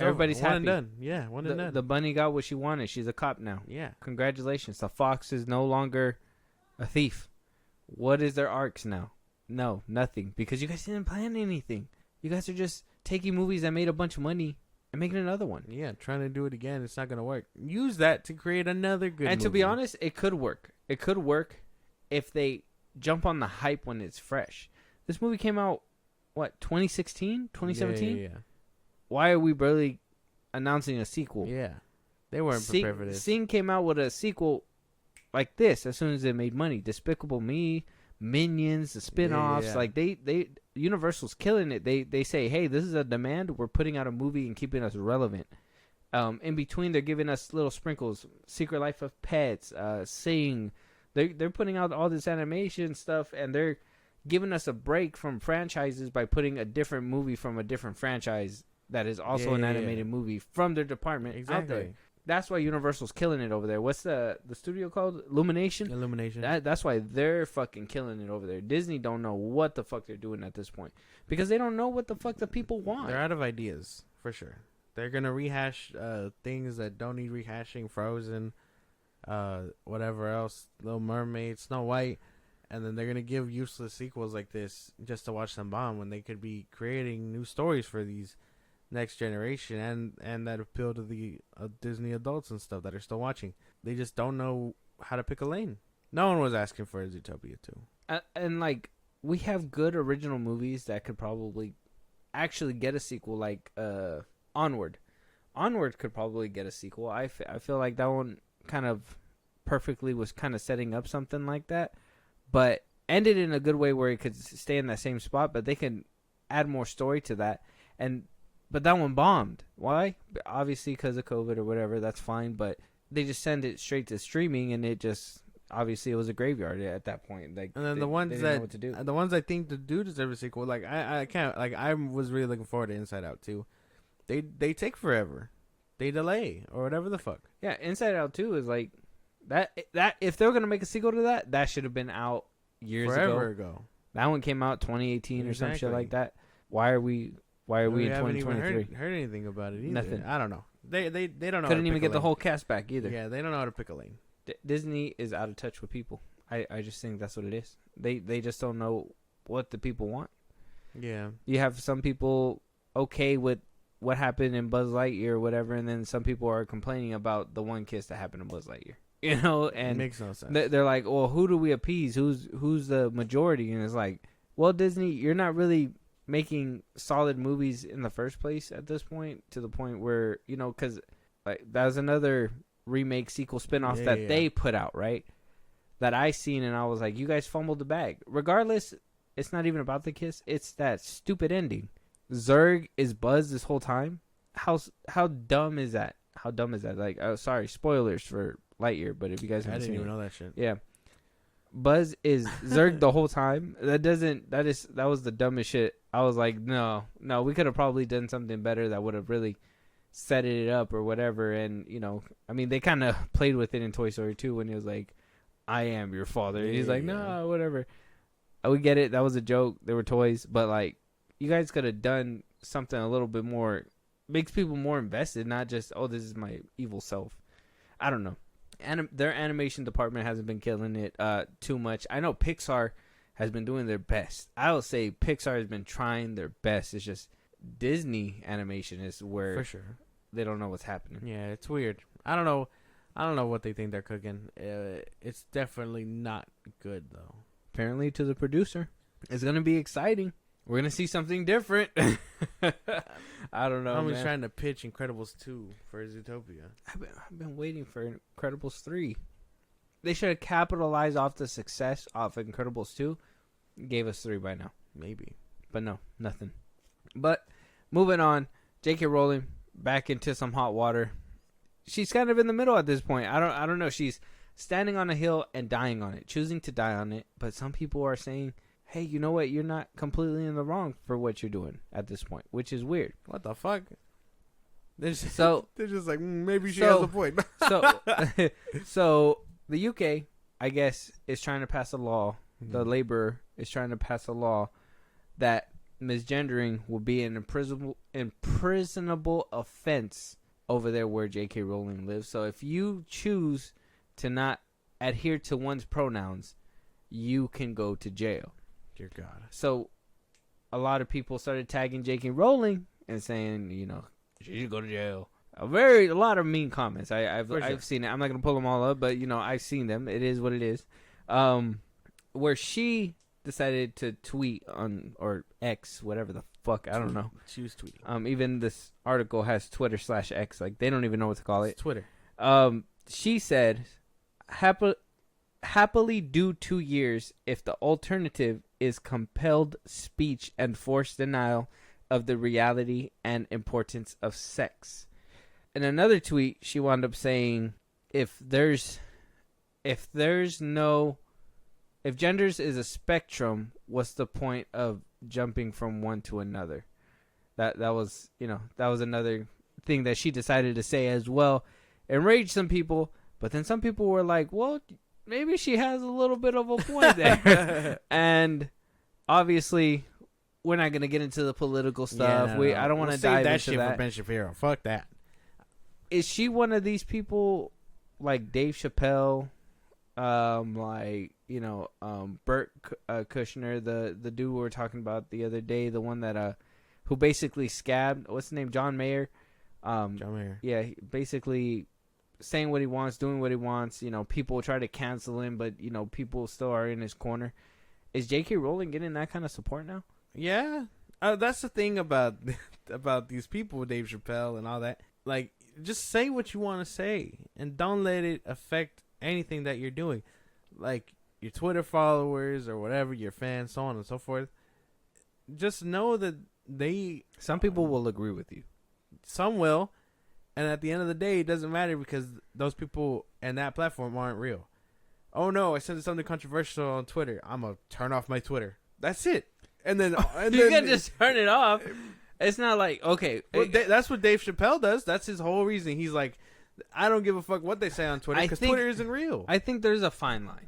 everybody's happy. One and done. Yeah, one and done. The bunny got what she wanted. She's a cop now. Yeah. Congratulations. The fox is no longer a thief. What is their arcs now? No, nothing. Because you guys didn't plan anything. You guys are just taking movies that made a bunch of money and making another one. Yeah, trying to do it again. It's not going to work. Use that to create another good movie. And to be honest, it could work. It could work if they jump on the hype when it's fresh. This movie came out, what, 2016? 2017? Yeah. Why are we barely announcing a sequel? Yeah. They weren't prepared for this. Sing came out with a sequel like this as soon as it made money. Despicable Me, Minions, the spin-offs. Yeah. Like, they Universal's killing it. They say, hey, this is a demand. We're putting out a movie and keeping us relevant. In between, they're giving us little sprinkles. Secret Life of Pets, Sing. They're putting out all this animation stuff, and they're giving us a break from franchises by putting a different movie from a different franchise that is also an animated movie from their department out there. That's why Universal's killing it over there. What's the studio called? Illumination? Illumination. That's why they're fucking killing it over there. Disney don't know what the fuck they're doing at this point. Because they don't know what the fuck the people want. They're out of ideas, for sure. They're going to rehash things that don't need rehashing. Frozen, whatever else. Little Mermaid, Snow White. And then they're going to give useless sequels like this just to watch them bomb when they could be creating new stories for these next generation and that appeal to the Disney adults and stuff that are still watching. They just don't know how to pick a lane. No one was asking for a Zootopia 2. And like we have good original movies that could probably actually get a sequel, like Onward. Onward could probably get a sequel. I feel like that one kind of perfectly was kind of setting up something like that, but ended in a good way where it could stay in that same spot, but they can add more story to that. But that one bombed. Why? Obviously because of COVID or whatever. That's fine, but they just send it straight to streaming, and it just obviously it was a graveyard at that point. Like, and then they the ones didn't that know what to do. the ones I think do deserve a sequel, like I can't, like I was really looking forward to Inside Out 2. They take forever. They delay or whatever the fuck. Yeah, Inside Out 2 is like that if they're gonna make a sequel to that, that should have been out forever ago. That one came out 2018 or some shit like that. Why are we in 2023? Haven't heard anything about it either. Nothing. I don't know. They don't know. Couldn't even get the whole cast back either. Yeah, they don't know how to pick a lane. Disney is out of touch with people. I just think that's what it is. They just don't know what the people want. Yeah. You have some people okay with what happened in Buzz Lightyear or whatever, and then some people are complaining about the one kiss that happened in Buzz Lightyear. You know, and it makes no sense. They're like, well, who do we appease? Who's the majority? And it's like, well, Disney, you're not really making solid movies in the first place at this point, to the point where, you know, because like that was another remake, sequel, spinoff that they put out, right? That I seen, and I was like, you guys fumbled the bag. Regardless, it's not even about the kiss. It's that stupid ending. Zurg is Buzz this whole time. How dumb is that? How dumb is that? Like, sorry, spoilers for Lightyear, but if you guys haven't seen it, I didn't even know that shit. Yeah, Buzz is Zurg the whole time. That was the dumbest shit. I was like, no, we could have probably done something better that would have really set it up or whatever. And you know, I mean, they kind of played with it in Toy Story 2 when he was like, I am your father. And he's like, no, whatever. I would get it. That was a joke. They were toys, but like, you guys could have done something a little bit more, makes people more invested, not just, oh, this is my evil self. I don't know. Their animation department hasn't been killing it too much. I know Pixar has been doing their best. I will say Pixar has been trying their best. It's just Disney animation is where for sure they don't know what's happening. Yeah, it's weird. I don't know what they think they're cooking. It's definitely not good though. Apparently, to the producer, it's gonna be exciting. We're gonna see something different. I don't know. I'm trying to pitch Incredibles 2 for Zootopia. I've been waiting for Incredibles 3. They should have capitalized off the success of Incredibles 2. Gave us 3 by now, maybe, but no, nothing. But moving on, J.K. Rowling back into some hot water. She's kind of in the middle at this point. I don't know. She's standing on a hill and dying on it, choosing to die on it. But some people are saying, hey, you know what? You're not completely in the wrong for what you're doing at this point, which is weird. What the fuck? They're just like, maybe she has a point. So the UK, I guess, is trying to pass a law. Mm-hmm. The Labour is trying to pass a law that misgendering will be an imprisonable offense over there where J.K. Rowling lives. So if you choose to not adhere to one's pronouns, you can go to jail. Dear God. So a lot of people started tagging J.K. Rowling and saying, you know, she should go to jail. A lot of mean comments. I've seen it. I'm not gonna pull them all up, but you know, I've seen them. It is what it is. Where she decided to tweet on, or X, whatever the fuck, I don't know. She was tweeting. Even this article has Twitter/X. Like, they don't even know what to call it. It's Twitter. She said, happily do 2 years if the alternative is compelled speech and forced denial of the reality and importance of sex. In another tweet, she wound up saying, if genders is a spectrum, what's the point of jumping from one to another? That was another thing that she decided to say as well. Enraged some people, but then some people were like, well, maybe she has a little bit of a point there. And obviously, we're not going to get into the political stuff. I don't want to dive into that. Save that shit for Ben Shapiro. Fuck that. Is she one of these people like Dave Chappelle, Bert Kushner, the dude we were talking about the other day, the one that who basically scabbed, what's the name, John Mayer? John Mayer. Yeah, he basically saying what he wants, doing what he wants. You know, people try to cancel him, but you know, people still are in his corner. Is J.K. Rowling getting that kind of support now? Yeah, that's the thing about these people, Dave Chappelle and all that. Like, just say what you want to say, and don't let it affect anything that you're doing. Like your Twitter followers or whatever, your fans, so on and so forth. Just know that some people will agree with you. Some will, and at the end of the day, it doesn't matter because those people and that platform aren't real. Oh no, I said something controversial on Twitter. I'm gonna turn off my Twitter. That's it. And then you can just turn it off. It's not like, okay. Well, that's what Dave Chappelle does. That's his whole reason. He's like, I don't give a fuck what they say on Twitter because Twitter isn't real. I think there's a fine line.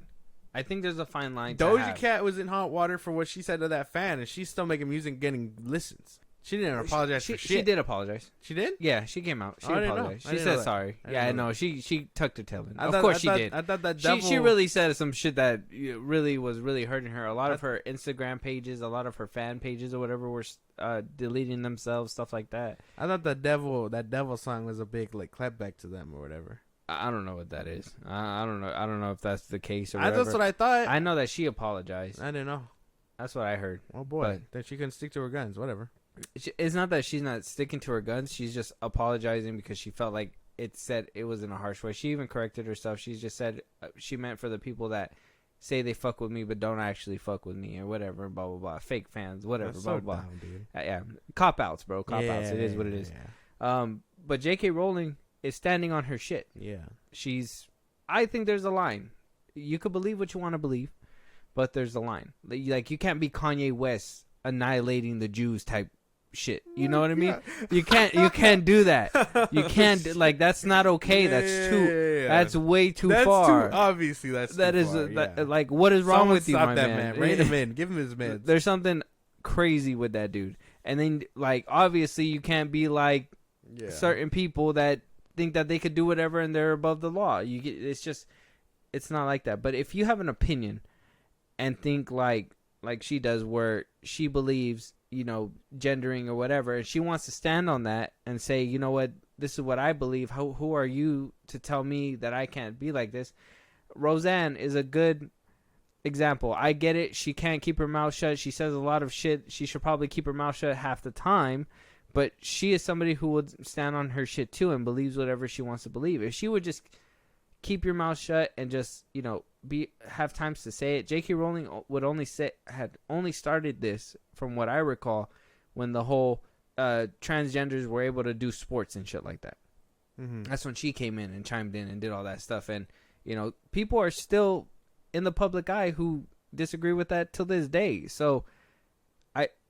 Doja Cat was in hot water for what she said to that fan, and she's still making music, getting listens. She didn't apologize for shit. She did apologize. She did? Yeah, she came out. She apologized. She said sorry. Yeah, I know. She tucked her tail in. Of course she did. I thought that devil... She really said some shit that really was really hurting her. A lot of her Instagram pages, a lot of her fan pages or whatever were deleting themselves, stuff like that. I thought that devil song was a big like clapback to them or whatever. I don't know what that is. I don't know. I don't know if that's the case or whatever. That's what I thought. I know that she apologized. I didn't know. That's what I heard. Oh boy, then she couldn't stick to her guns. Whatever. It's not that she's not sticking to her guns. She's just apologizing because she felt like it said it was in a harsh way. She even corrected herself. She just said she meant for the people that say they fuck with me but don't actually fuck with me or whatever. Blah blah blah. Fake fans, whatever. That's blah so blah. dumb, dude. Yeah, cop outs, bro. Cop outs. It is what it is. Yeah. But J.K. Rowling is standing on her shit. Yeah. I think there's a line. You could believe what you want to believe, but there's a line. Like you can't be Kanye West annihilating the Jews type shit. You know what I mean? You can't do that. You can't like that's not okay. That's way too far. Obviously that's too far. Like what is wrong with you, my man? Rein him in. Give him his meds. There's something crazy with that dude. And then like obviously you can't be like certain people that think that they could do whatever and they're above the law. It's not like that. But if you have an opinion and think like she does where she believes, you know, gendering or whatever, and she wants to stand on that and say, you know what, this is what I believe. Who are you to tell me that I can't be like this? Roseanne is a good example. I get it. She can't keep her mouth shut. She says a lot of shit. She should probably keep her mouth shut half the time. But she is somebody who would stand on her shit too and believes whatever she wants to believe. If she would just keep your mouth shut and just, you know, have times to say it. J.K. Rowling had only started this, from what I recall, when the whole transgenders were able to do sports and shit like that. Mm-hmm. That's when she came in and chimed in and did all that stuff. And, you know, people are still in the public eye who disagree with that till this day. So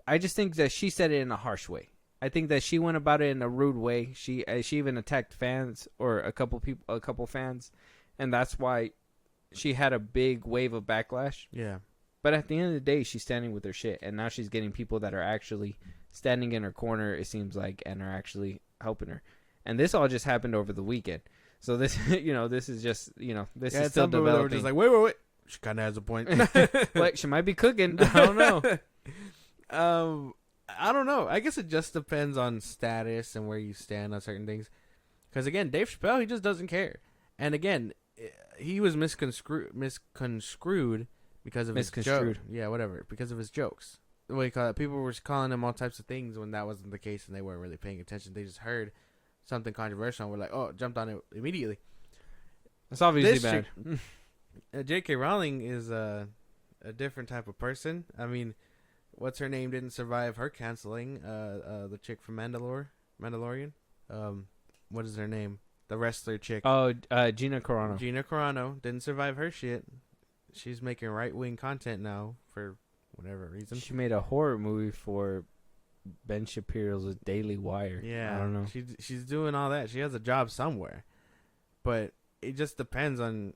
I just think that she said it in a harsh way. I think that she went about it in a rude way. She even attacked fans or a couple fans, and that's why she had a big wave of backlash. Yeah. But at the end of the day, she's standing with her shit, and now she's getting people that are actually standing in her corner, it seems like, and are actually helping her. And this all just happened over the weekend. So this, you know, this is just, you know, this is still developing. Just like, wait. She kind of has a point. Like, she might be cooking. I don't know. I don't know. I guess it just depends on status and where you stand on certain things. Because, again, Dave Chappelle, he just doesn't care. And, again, he was misconstrued because of his jokes. Yeah, whatever. Because of his jokes. What do you call it? People were calling him all types of things when that wasn't the case and they weren't really paying attention. They just heard something controversial and were like, oh, jumped on it immediately. That's obviously bad. J.K. Rowling is a different type of person. I mean, what's her name didn't survive her canceling. The chick from Mandalorian. What is her name? The wrestler chick. Oh, Gina Carano. Gina Carano didn't survive her shit. She's making right-wing content now for whatever reason. She made a horror movie for Ben Shapiro's Daily Wire. Yeah, I don't know. She's doing all that. She has a job somewhere, but it just depends on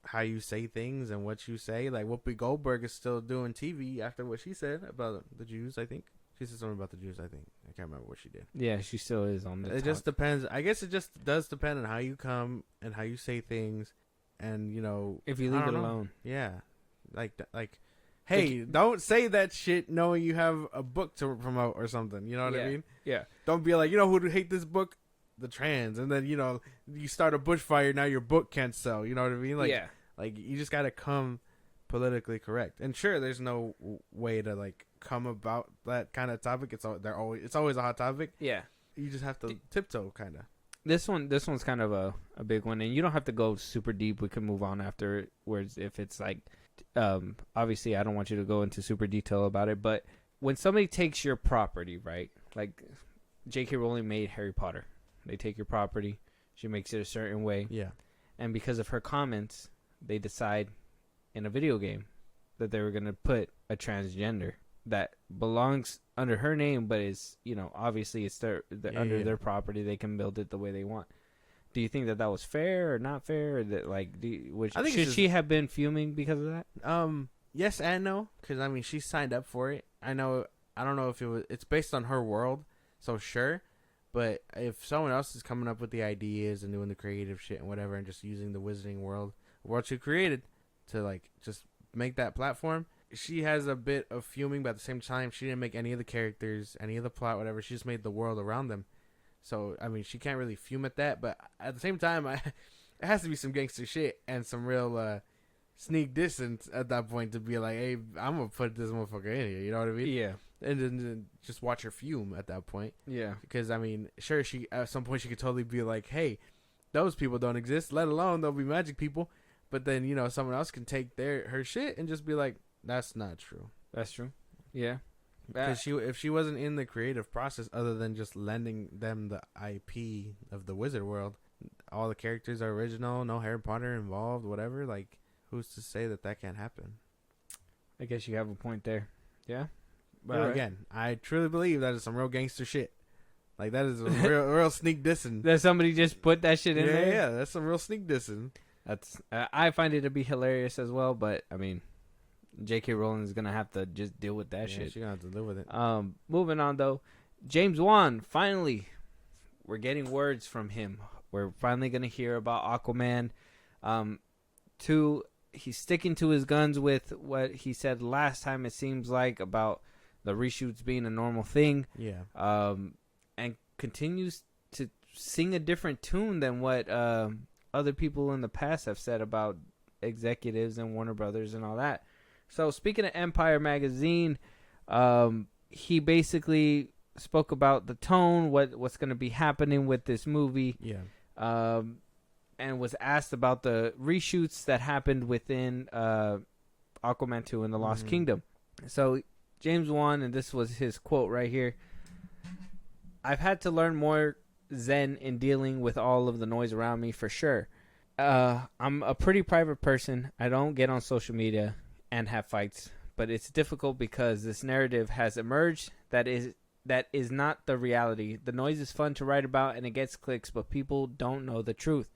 how you say things and what you say. Like Whoopi Goldberg is still doing TV after what she said about the Jews. I think she said something about the Jews. I can't remember what she did. Yeah, she still is on the. It just depends. I guess it just does depend on how you come and how you say things, and you know if you leave it alone. Yeah, like. Hey, don't say that shit knowing you have a book to promote or something. You know what I mean? Yeah. Don't be like, you know who would hate this book? the trans, and then you start a bushfire. Now your book can't sell. You know what I mean? Like, yeah. Like you just gotta come politically correct. And sure, there's no way to like come about that kind of topic. It's always a hot topic. Yeah. You just have to tiptoe, kind of. This one's kind of a big one, and you don't have to go super deep. We can move on afterwards if it's like, obviously I don't want you to go into super detail about it, but when somebody takes your property, right? Like J.K. Rowling made Harry Potter. They take your property. She makes it a certain way. Yeah. And because of her comments, they decide in a video game that they were going to put a transgender that belongs under her name, but is, obviously it's under their property. They can build it the way they want. Do you think that was fair or not fair? Or that should she have been fuming because of that? Yes and no, because I mean she signed up for it. I don't know if it's based on her world, so sure. But if someone else is coming up with the ideas and doing the creative shit and whatever, and just using the Wizarding world she created to like just make that platform, she has a bit of fuming. But at the same time, she didn't make any of the characters, any of the plot, whatever. She just made the world around them. So I mean, she can't really fume at that. But at the same time, it has to be some gangster shit and some real sneak distance at that point to be like, hey, I'm gonna put this motherfucker in here. You know what I mean? Yeah. And then just watch her fume at that point. Yeah. Because I mean, sure, she at some point she could totally be like, hey, those people don't exist. Let alone they'll be magic people. But then someone else can take her shit and just be like, that's not true. That's true. Yeah. Because if she wasn't in the creative process, other than just lending them the IP of the Wizard world, all the characters are original, no Harry Potter involved, whatever. Like, who's to say that can't happen? I guess you have a point there. Yeah. But again, I truly believe that is some real gangster shit. Like, that is a real sneak dissing. That somebody just put that shit in there? Yeah, that's some real sneak dissing. That's I find it to be hilarious as well, but I mean, J.K. Rowling is gonna have to just deal with that shit. She's gonna have to deal with it. Moving on though, James Wan, finally, we're getting words from him. We're finally gonna hear about Aquaman. He's sticking to his guns with what he said last time. It seems like about the reshoots being a normal thing. Yeah. And continues to sing a different tune than what other people in the past have said about executives and Warner Brothers and all that. So speaking of Empire Magazine, he basically spoke about the tone, what's going to be happening with this movie. Yeah. And was asked about the reshoots that happened within Aquaman 2 and the Lost Kingdom. So James Wan, and this was his quote right here, I've had to learn more zen in dealing with all of the noise around me for sure. I'm a pretty private person. I don't get on social media and have fights, but it's difficult because this narrative has emerged that is not the reality. The noise is fun to write about and it gets clicks, but people don't know the truth.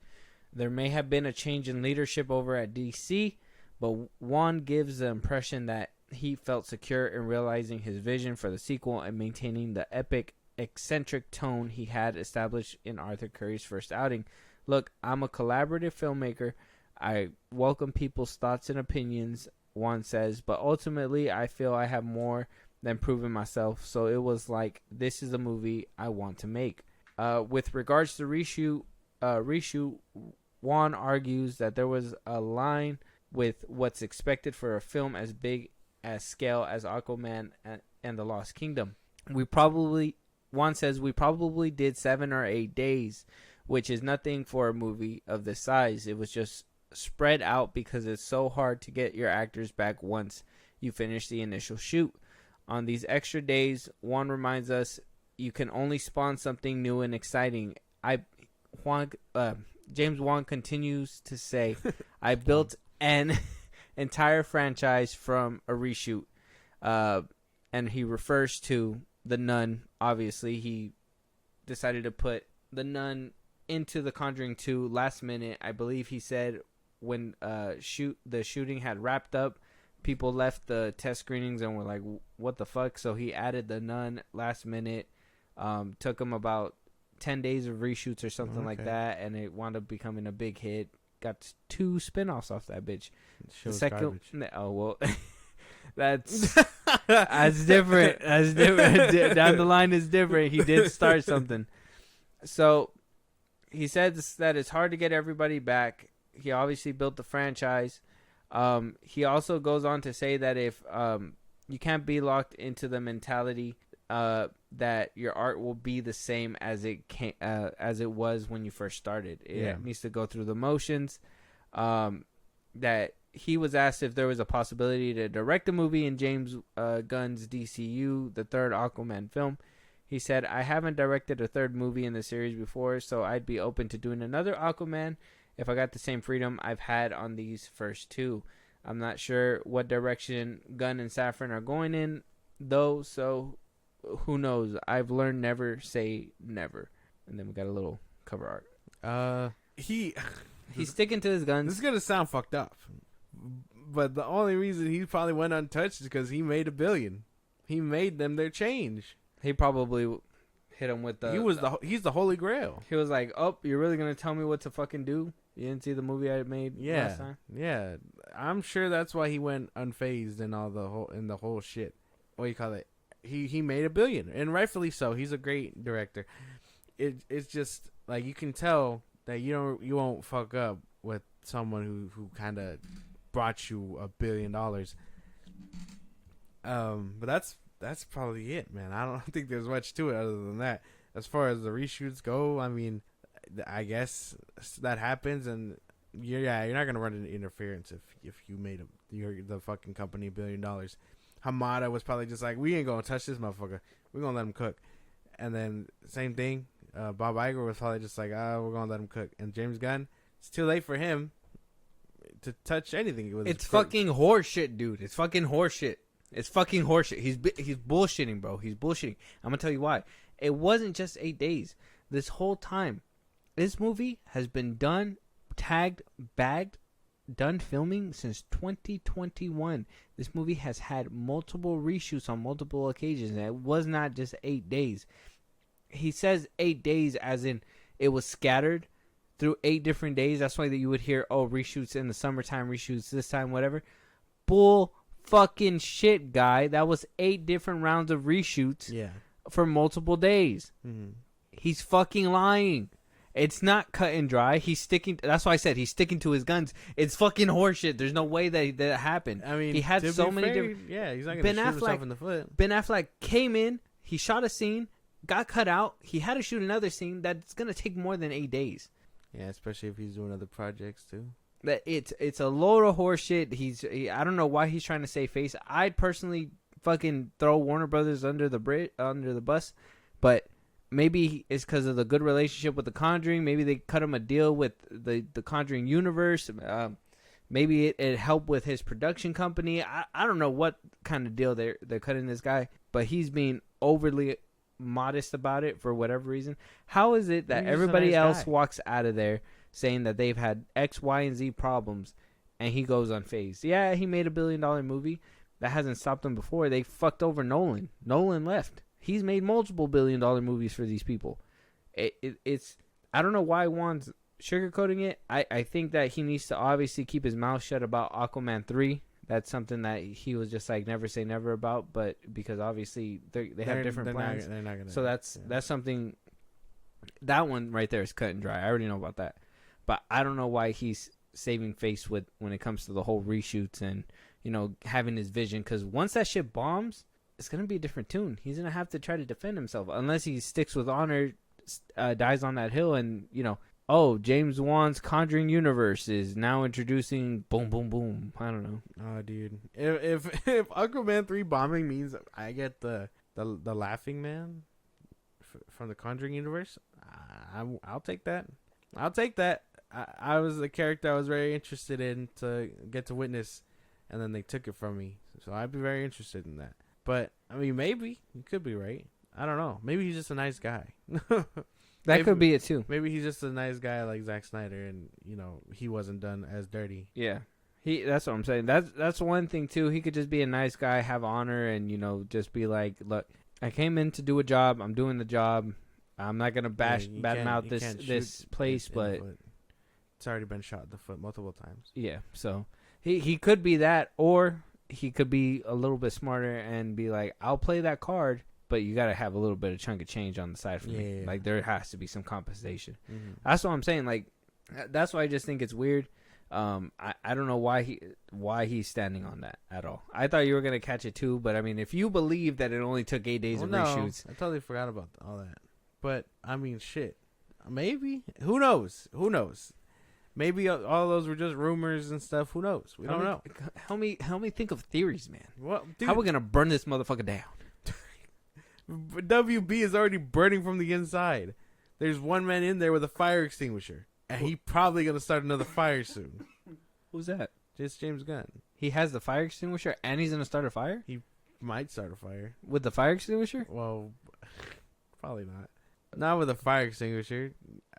There may have been a change in leadership over at DC, but Wan gives the impression that he felt secure in realizing his vision for the sequel and maintaining the epic, eccentric tone he had established in Arthur Curry's first outing. Look, I'm a collaborative filmmaker. I welcome people's thoughts and opinions, Wan says, but ultimately I feel I have more than proven myself, so it was like, this is a movie I want to make. With regards to reshoot, Wan argues that there was a line with what's expected for a film as big as scale as Aquaman and the Lost Kingdom. Wan says we probably did 7 or 8 days, which is nothing for a movie of this size. It was just spread out because it's so hard to get your actors back once you finish the initial shoot. On these extra days, Wan reminds us you can only spawn something new and exciting. James Wan continues to say, I built an entire franchise from a reshoot. And he refers to The Nun. Obviously, he decided to put The Nun into The Conjuring 2 last minute. I believe he said when the shooting had wrapped up, people left the test screenings and were like, what the fuck? So he added The Nun last minute. Took him about 10 days of reshoots or something like that, and it wound up becoming a big hit. Got 2 spin-offs off that bitch. The second, well, that's different. That's different. Down the line is different. He did start something. So he said that it's hard to get everybody back. He obviously built the franchise. He also goes on to say that if you can't be locked into the mentality that your art will be the same as it was when you first started. It needs to go through the motions. That he was asked if there was a possibility to direct a movie in James Gunn's DCU, the third Aquaman film. He said, I haven't directed a third movie in the series before, so I'd be open to doing another Aquaman if I got the same freedom I've had on these first two. I'm not sure what direction Gunn and Safran are going in, though, so who knows? I've learned never say never. And then we got a little cover art. He's sticking to his guns. This is going to sound fucked up, but the only reason he probably went untouched is because he made $1 billion. He made them their change. He probably hit him with he's the holy grail. He was like, "Oh, you're really gonna tell me what to fucking do? You didn't see the movie I made last time?" Yeah. I'm sure that's why he went unfazed in the whole shit. What do you call it? He made $1 billion, and rightfully so. He's a great director. It's just like you can tell that you won't fuck up with someone who kind of brought you $1 billion. But that's probably it, man. I don't think there's much to it other than that. As far as the reshoots go, I mean, I guess that happens, and you're not gonna run into interference if you made the fucking company $1 billion. Hamada was probably just like, we ain't gonna touch this motherfucker. We're gonna let him cook. And then same thing, Bob Iger was probably just like, we're gonna let him cook. And James Gunn, it's too late for him to touch anything. It's fucking horseshit, dude. It's fucking horseshit. It's fucking horseshit. He's bullshitting, bro. He's bullshitting. I'm gonna tell you why. It wasn't just 8 days. This whole time, this movie has been done, tagged, bagged, done filming since 2021. This movie has had multiple reshoots on multiple occasions, and it was not just 8 days. He says 8 days as in it was scattered through 8 different days. That's why that you would hear, reshoots in the summertime, reshoots this time, whatever. Bull fucking shit, guy. That was 8 different rounds of reshoots for multiple days. Mm-hmm. He's fucking lying. It's not cut and dry. He's sticking. That's why I said he's sticking to his guns. It's fucking horseshit. There's no way that happened. I mean, he had so many different. Yeah, he's not gonna shoot himself in the foot. Ben Affleck came in. He shot a scene, got cut out. He had to shoot another scene that's gonna take more than 8 days. Yeah, especially if he's doing other projects too. That it's a load of horseshit. I don't know why he's trying to save face. I'd personally fucking throw Warner Brothers under the bus, but maybe it's because of the good relationship with The Conjuring. Maybe they cut him a deal with the Conjuring universe. Maybe it helped with his production company. I don't know what kind of deal they're cutting this guy, but he's being overly modest about it for whatever reason. How is it that everybody else walks out of there saying that they've had X, Y, and Z problems, and he goes unfazed? Yeah, he made $1 billion movie. That hasn't stopped him before. They fucked over Nolan. Nolan left. He's made multiple $1 billion movies for these people. It's I don't know why Juan's sugarcoating it. I think that he needs to obviously keep his mouth shut about Aquaman 3. That's something that he was just like never say never about, but because obviously they have different plans. They're not gonna, so that's something. That one right there is cut and dry. I already know about that. But I don't know why he's saving face when it comes to the whole reshoots and, having his vision. Because once that shit bombs, it's going to be a different tune. He's going to have to try to defend himself. Unless he sticks with honor, dies on that hill, and, James Wan's Conjuring universe is now introducing boom, boom, boom. I don't know. Oh, dude. If Aquaman 3 bombing means I get the laughing man from the Conjuring universe, I'll take that. I'll take that. I was a character I was very interested in to get to witness, and then they took it from me. So I'd be very interested in that. But, I mean, maybe. You could be right. I don't know. Maybe he's just a nice guy. That could be it, too. Maybe he's just a nice guy like Zack Snyder, and, he wasn't done as dirty. Yeah. That's what I'm saying. That's one thing, too. He could just be a nice guy, have honor, and, just be like, look, I came in to do a job. I'm doing the job. I'm not going to badmouth this place, but it's already been shot in the foot multiple times. Yeah, so he could be that, or he could be a little bit smarter and be like, I'll play that card but you gotta have a little bit of chunk of change on the side for me. Like there has to be some compensation. That's what I'm saying. Like that's why I just think it's weird. I don't know why he's standing on that at all. I thought you were gonna catch it too, but I mean, if you believe that it only took 8 days of reshoots, I totally forgot about all that. But I mean, shit, maybe who knows? Maybe all those were just rumors and stuff. Who knows? We don't know. Help me think of theories, man. Well, dude, how are we gonna burn this motherfucker down? WB is already burning from the inside. There's one man in there with a fire extinguisher, and he probably gonna start another fire soon. Who's that? Just James Gunn. He has the fire extinguisher, and he's gonna start a fire. He might start a fire with the fire extinguisher. Well, probably not. Not with a fire extinguisher.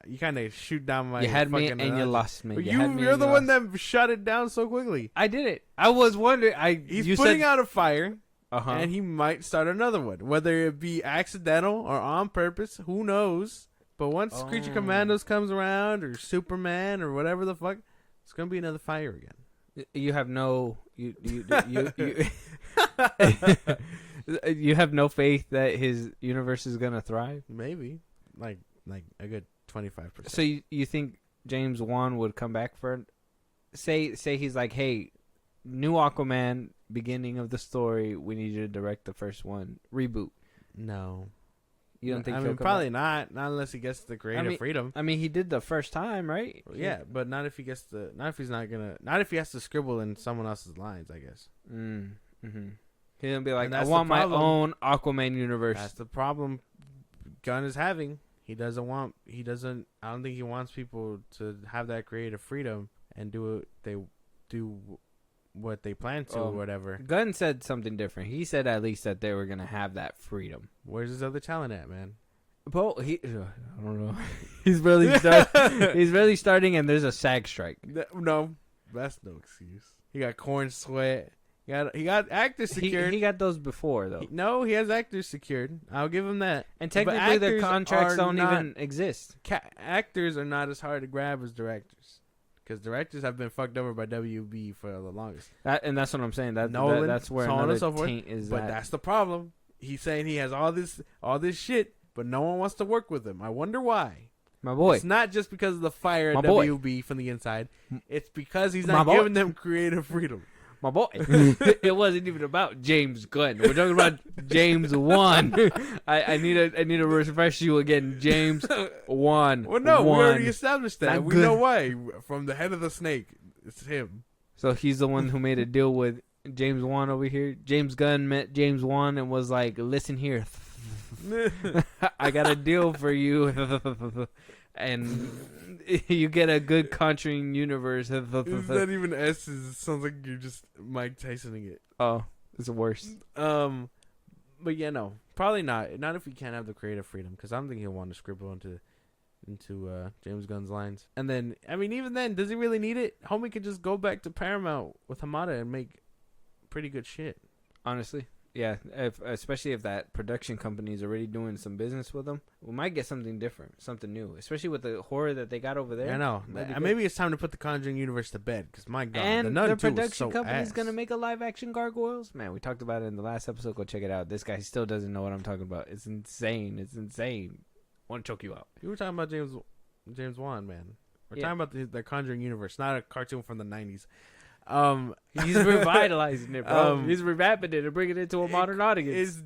You kind of shoot down my. You had me and you lost me. You're the one that shut it down so quickly. I did it. I was wondering. He's putting out a fire. Uh-huh. And he might start another one, whether it be accidental or on purpose. Who knows? But once Creature Commandos comes around, or Superman, or whatever the fuck, it's gonna be another fire again. You have no you you have no faith that his universe is gonna thrive. Maybe like a good 25%. So you think James Wan would come back for? Say he's like, hey, new Aquaman. Beginning of the story, we need you to direct the first one. Reboot. No. You don't think I he'll mean, come probably back? not unless he gets the creative freedom. I mean, he did the first time, right? Yeah, but not if he gets not if he has to scribble in someone else's lines, I guess. He's gonna be like, I want my own Aquaman universe. That's the problem Gunn is having. I don't think he wants people to have that creative freedom and do what they plan to or whatever. Gunn said something different. He said at least that they were gonna have that freedom. Where's his other talent at, man? Well, I don't know. He's really starting, and there's a SAG strike. No, that's no excuse. He got Corn Sweat. He got actors secured. He got those before though. He has actors secured. I'll give him that. And technically, their contracts don't even exist. Actors are not as hard to grab as directors. Because directors have been fucked over by WB for the longest. And that's what I'm saying. Nolan, that's where so another so taint is. But that's the problem. He's saying he has all this shit, but no one wants to work with him. I wonder why. My boy. It's not just because of the fire at WB from the inside. It's because he's not giving them creative freedom. My boy. It wasn't even about James Gunn. We're talking about James Wan. I need to refresh you again. James Wan. Well, no, we already established that. We know why. From the head of the snake, it's him. So he's the one who made a deal with James Wan over here. James Gunn met James Wan and was like, listen here. I got a deal for you. And you get a good Conjuring universe. It's not even S's. It sounds like you're just Mike Tysoning it. Oh, it's the worst. But yeah, no, probably not. Not if we can't have the creative freedom, because I don't think he'll want to scribble into James Gunn's lines. And then, I mean, even then, does he really need it? Homie could just go back to Paramount with Hamada and make pretty good shit. Honestly. Yeah, especially if that production company is already doing some business with them, we might get something different, something new. Especially with the horror that they got over there. I know. Maybe it's time to put the Conjuring universe to bed, because my God, and the Nun the 2 was production so company's ass. gonna make a live action Gargoyles. Man, we talked about it in the last episode. Go check it out. This guy still doesn't know what I'm talking about. It's insane. It's insane. Want to choke you out. You were talking about James Wan, man. We're talking about the Conjuring universe, not a cartoon from the 90s. He's revitalizing it, bro. He's revamping it and bringing it to a modern audience.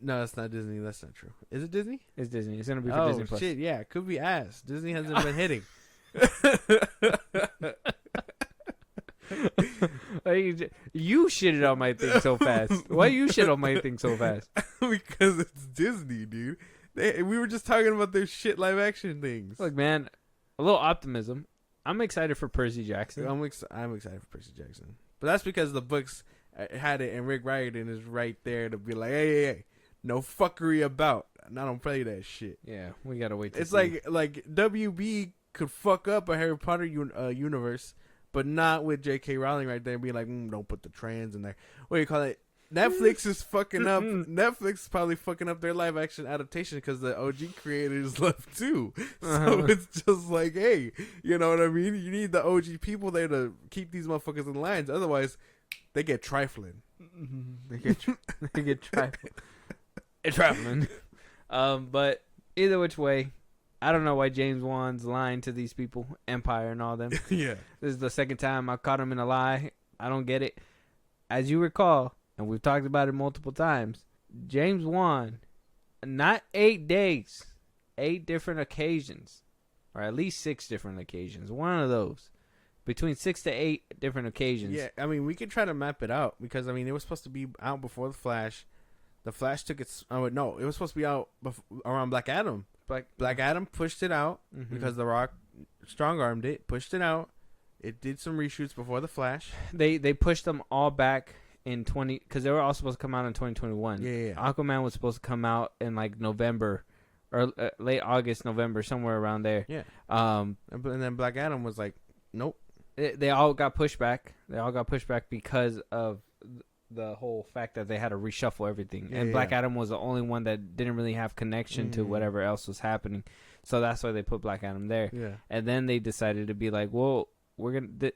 No, it's not Disney. That's not true. Is it Disney? It's Disney. It's gonna be for Disney Plus. Shit, yeah, it could be ass. Disney hasn't been hitting. You shitted on my thing so fast. Why you shit on my thing so fast? Because it's Disney, dude. We were just talking about their shit live action things. Look, man, a little optimism. I'm excited for Percy Jackson. I'm excited for Percy Jackson. But that's because the books had it, and Rick Riordan is right there to be like, hey, no fuckery about. And I don't play that shit. Yeah, we gotta wait to it's see. like WB could fuck up a Harry Potter universe, but not with J.K. Rowling right there and be like, don't put the trans in there. What do you call it? Netflix is fucking up. Netflix is probably fucking up their live action adaptation because the OG creators left too. So it's just like, hey, you know what I mean? You need the OG people there to keep these motherfuckers in lines. Otherwise, they get trifling. They get trifling. traveling. But either which way, I don't know why James Wan's lying to these people, Empire and all them. Yeah. This is the second time I caught him in a lie. I don't get it. As you recall, and we've talked about it multiple times, James Wan, not 8 days, 8 different occasions, or at least 6 different occasions. One of those. Between 6 to 8 different occasions. Yeah, I mean, we could try to map it out because, I mean, it was supposed to be out before The Flash. The Flash took its... Oh, no, it was supposed to be out around Black Adam. Black Adam pushed it out because The Rock strong-armed it, pushed it out. It did some reshoots before The Flash. They pushed them all back in 20... Because they were all supposed to come out in 2021. Yeah. Aquaman was supposed to come out in, like, November... Or late August, November, somewhere around there. Yeah. And then Black Adam was like, nope. They all got pushed back. They all got pushed back because of the whole fact that they had to reshuffle everything. And Black Adam was the only one that didn't really have connection to whatever else was happening. So that's why they put Black Adam there. Yeah. And then they decided to be like, well, we're going to...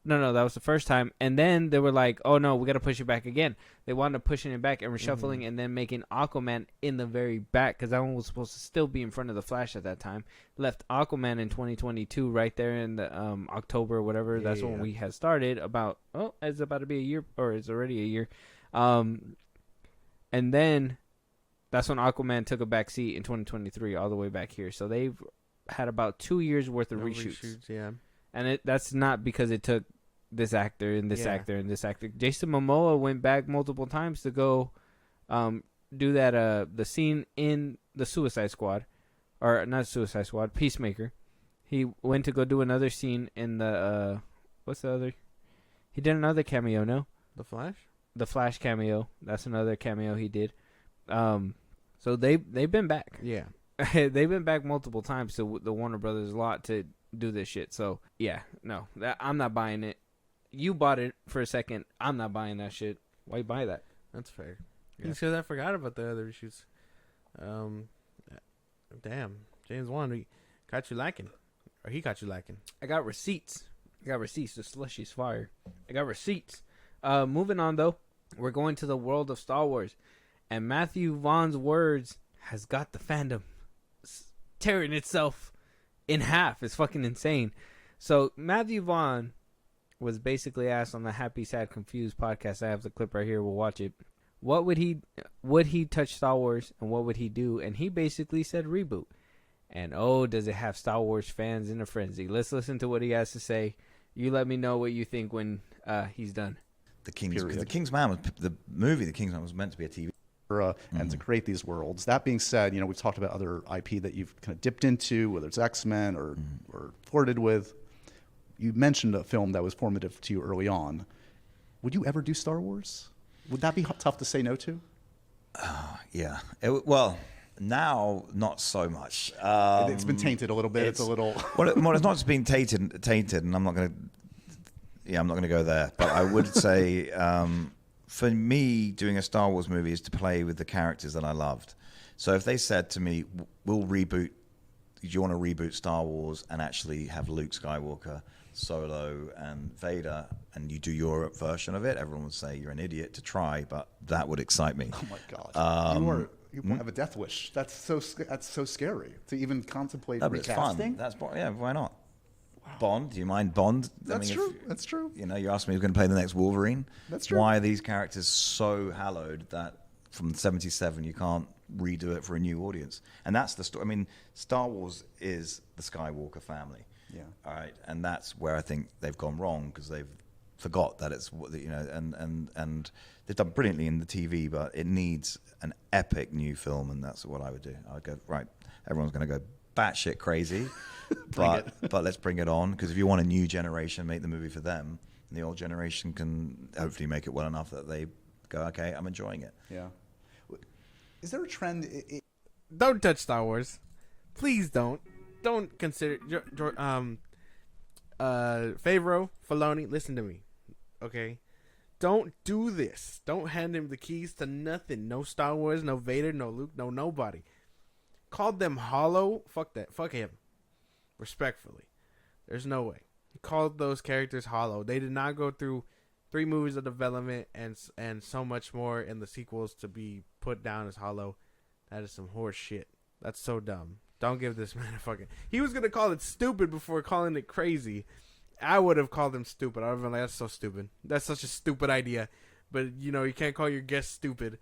No, that was the first time. And then they were like, oh, no, we got to push it back again. They wound up pushing it back and reshuffling and then making Aquaman in the very back because that one was supposed to still be in front of The Flash at that time. Left Aquaman in 2022 right there in the October or whatever. That's when we had started about, it's about to be a year or it's already a year. And then that's when Aquaman took a back seat in 2023 all the way back here. So they've had about 2 years worth of reshoots. Yeah. And that's not because it took this actor and this actor and this actor. Jason Momoa went back multiple times to go do that the scene in the Suicide Squad. Or not Suicide Squad, Peacemaker. He went to go do another scene in the what's the other? He did another cameo, no? The Flash? The Flash cameo. That's another cameo he did. So they've been back. Yeah. They've been back multiple times to the Warner Brothers lot to do this shit. So yeah, no, I'm not buying it. You bought it for a second. I'm not buying that shit. Why you buy that? That's fair. Yeah. Because I forgot about the other reshoots. Damn, James Wan, we got you lacking, or he got you lacking. I got receipts. The slushy's fire. I got receipts. Moving on though, we're going to the world of Star Wars, and Mathew Vaughn's words has got the fandom tearing itself in half. It's fucking insane. So Mathew Vaughn was basically asked on the Happy Sad Confused podcast. I have the clip right here. We'll watch it. Would he touch Star Wars and what would he do? And he basically said reboot. And does it have Star Wars fans in a frenzy? Let's listen to what he has to say. You let me know what you think when he's done. The Kingsman was meant to be a TV. And to create these worlds. That being said, we've talked about other IP that you've kind of dipped into, whether it's X-Men or flirted with. You mentioned a film that was formative to you early on. Would you ever do Star Wars? Would that be tough to say no to? Yeah. Well, now not so much. It's been tainted a little bit. It's a little. Well, it's not just been tainted, and I'm not going to go there. But I would say. For me, doing a Star Wars movie is to play with the characters that I loved. So if they said to me, we'll reboot, do you want to reboot Star Wars and actually have Luke Skywalker, Solo, and Vader, and you do your version of it, everyone would say you're an idiot to try, but that would excite me. Oh my God. You have a death wish. That's so scary to even contemplate recasting. It's fun. Why not? Bond, do you mind Bond? That's true. You asked me who's going to play the next Wolverine. That's true. Why are these characters so hallowed that from 77 you can't redo it for a new audience? And that's the story. I mean, Star Wars is the Skywalker family. Yeah. All right, and that's where I think they've gone wrong because they've forgot that it's and they've done brilliantly in the TV, but it needs an epic new film, and that's what I would do. I would go right. Everyone's going to go batshit crazy. but let's bring it on, because if you want a new generation, make the movie for them, and the old generation can hopefully make it well enough that they go, okay, I'm enjoying it. Yeah. Is there a trend? Don't touch Star Wars, please. Don't consider Favreau, Filoni. Listen to me, okay? Don't do this. Don't hand him the keys to nothing. No Star Wars, no Vader, no Luke, no nobody. Called them hollow. Fuck that. Fuck him. Respectfully, there's no way. He called those characters hollow. They did not go through 3 movies of development and so much more in the sequels to be put down as Hollow. That is some horse shit. That's so dumb. Don't give this man a fucking... He was going to call it stupid before calling it crazy. I would have called him stupid. I would have been like, that's so stupid. That's such a stupid idea. But, you know, you can't call your guest stupid.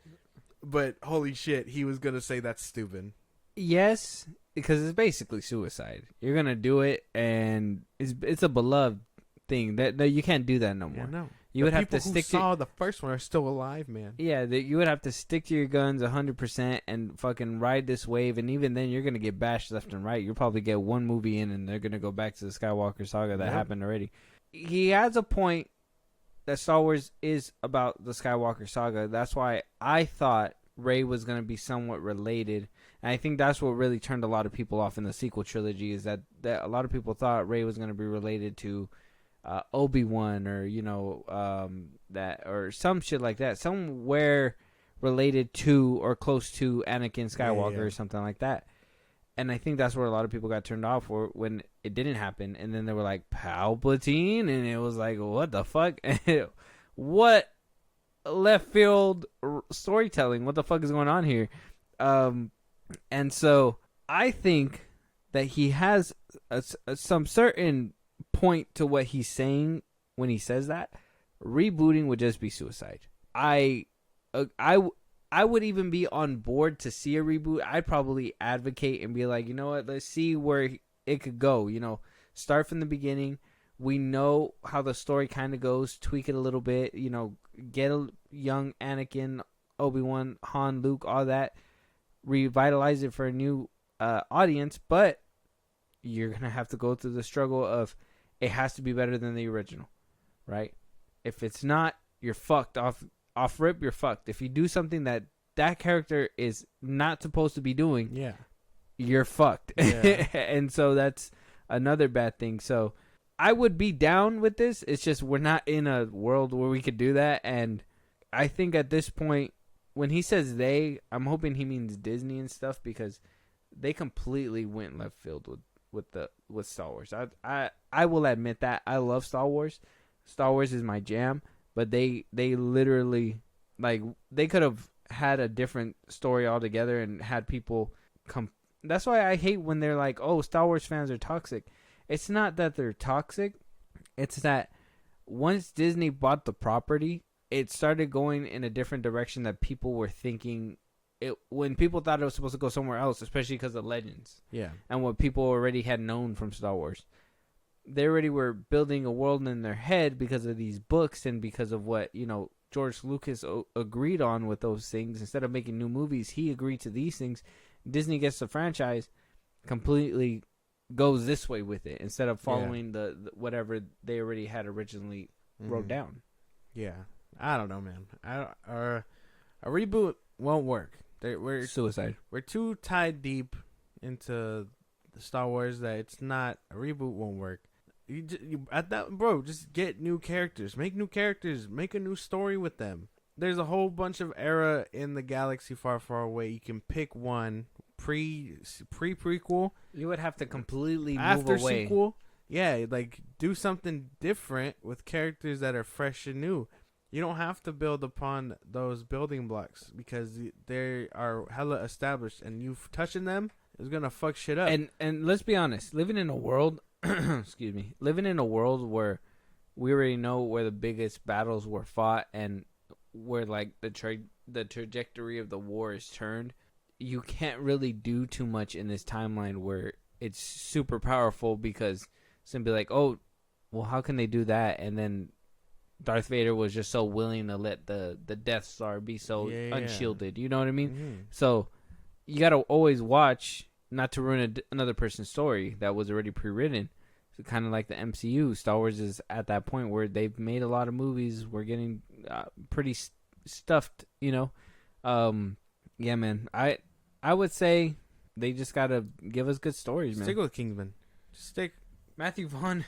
But holy shit, he was going to say that's stupid. Yes, because it's basically suicide. You're going to do it, and it's a beloved thing. That you can't do that no more. Yeah, no. You would have to stick to... People who saw the first one are still alive, man. Yeah, you would have to stick to your guns 100% and fucking ride this wave. And even then, you're going to get bashed left and right. You'll probably get one movie in, and they're going to go back to the Skywalker saga that happened already. He has a point that Star Wars is about the Skywalker saga. That's why I thought Rey was going to be somewhat related. And I think that's what really turned a lot of people off in the sequel trilogy, is that a lot of people thought Rey was going to be related to Obi-Wan, or that, or some shit like that, somewhere related to or close to Anakin Skywalker or something like that. And I think that's where a lot of people got turned off for when it didn't happen. And then they were like, Palpatine, and it was like, what the fuck? What left field storytelling? What the fuck is going on here? And so I think that he has some certain point to what he's saying when he says that. Rebooting would just be suicide. I would even be on board to see a reboot. I'd probably advocate and be like, you know what, let's see where it could go. You know, start from the beginning. We know how the story kind of goes. Tweak it a little bit. You know, get a young Anakin, Obi-Wan, Han, Luke, all that. Revitalize it for a new audience, but you're gonna have to go through the struggle of it has to be better than the original, right? If it's not, you're fucked off rip. You're fucked. If you do something that character is not supposed to be doing, you're fucked. Yeah. And so that's another bad thing. So I would be down with this. It's just we're not in a world where we could do that. And I think at this point, when he says they, I'm hoping he means Disney and stuff, because they completely went left field with Star Wars. I will admit that I love Star Wars. Star Wars is my jam, but they literally, like, they could have had a different story altogether and had people come. That's why I hate when they're like, oh, Star Wars fans are toxic. It's not that they're toxic. It's that once Disney bought the property, it started going in a different direction that people were thinking. When people thought it was supposed to go somewhere else, especially because of Legends. Yeah. And what people already had known from Star Wars. They already were building a world in their head because of these books and because of what, you know, George Lucas agreed on with those things. Instead of making new movies, he agreed to these things. Disney gets the franchise, completely goes this way with it instead of following the whatever they already had originally wrote down. Yeah. I don't know, man. A reboot won't work. We're suicide. We're too tied deep into the Star Wars that it's not. A reboot won't work. Just get new characters. Make new characters. Make a new story with them. There's a whole bunch of era in the galaxy far, far away. You can pick one prequel. You would have to completely move after away. Sequel. Yeah, like do something different with characters that are fresh and new. You don't have to build upon those building blocks because they are hella established, and you touching them is gonna fuck shit up. And let's be honest, living in a world, living in a world where we already know where the biggest battles were fought and where like the trajectory of the war is turned, you can't really do too much in this timeline where it's super powerful, because it's gonna be like, oh, well, how can they do that? And then Darth Vader was just so willing to let the Death Star be so unshielded. You know what I mean? Mm-hmm. So you got to always watch not to ruin another person's story that was already pre-written. So kind of like the MCU, Star Wars is at that point where they've made a lot of movies. We're getting pretty stuffed, you know? Yeah, man. I would say they just got to give us good stories, man. Stick with Kingsman. Stick. Mathew Vaughn.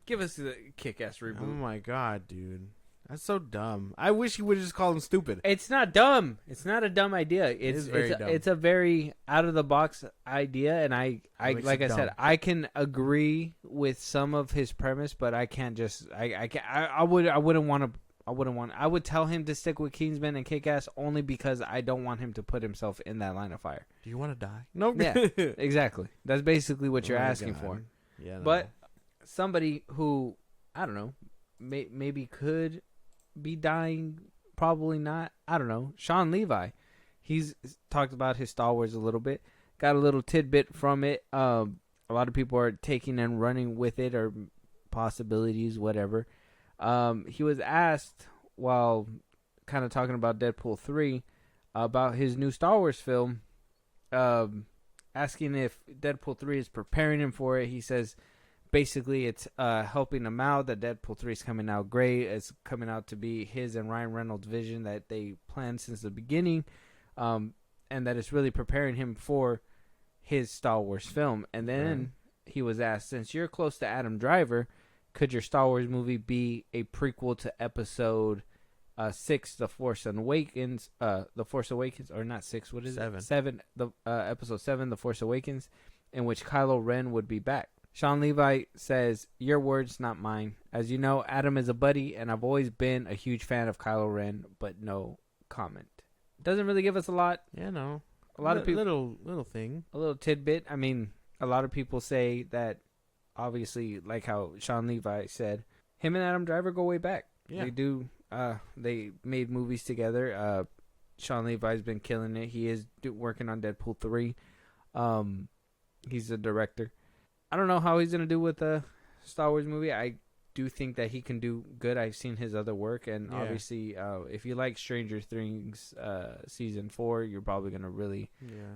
Give us the kick-ass reboot. Oh, my God, dude. That's so dumb. I wish he would have just called him stupid. It's not dumb. It's not a dumb idea. It's very dumb. It's a very out-of-the-box idea, and I like I said, I can agree with some of his premise, but I can't just... I wouldn't want to wouldn't want. I would tell him to stick with Kingsman and Kick-Ass only because I don't want him to put himself in that line of fire. Do you want to die? No. Yeah, exactly. That's basically what you're asking for. Yeah, no. But somebody who, I don't know, maybe could be dying, probably not. I don't know. Sean Levi. He's talked about his Star Wars a little bit. Got a little tidbit from it. A lot of people are taking and running with it, or possibilities, whatever. He was asked while kind of talking about Deadpool 3 about his new Star Wars film, asking if Deadpool 3 is preparing him for it. He says basically it's helping him out, that Deadpool 3 is coming out great. It's coming out to be his and Ryan Reynolds' vision that they planned since the beginning, and that it's really preparing him for his Star Wars film. And then he was asked, since you're close to Adam Driver, could your Star Wars movie be a prequel to Episode 6, The Force Awakens? The Force Awakens, or not 6? What is it? 7. The Episode 7, The Force Awakens, in which Kylo Ren would be back. Sean Levi says, "Your words, not mine. As you know, Adam is a buddy, and I've always been a huge fan of Kylo Ren, but no comment." Doesn't really give us a lot. Yeah, no. A lot of people. Little thing. A little tidbit. I mean, a lot of people say that. Obviously, like how Sean Levi said, him and Adam Driver go way back. Yeah. They do. They made movies together. Sean Levi's been killing it. He is working on Deadpool 3. He's the director. I don't know how he's going to do with a Star Wars movie. I do think that he can do good. I've seen his other work. And obviously, if you like Stranger Things Season 4, you're probably going to really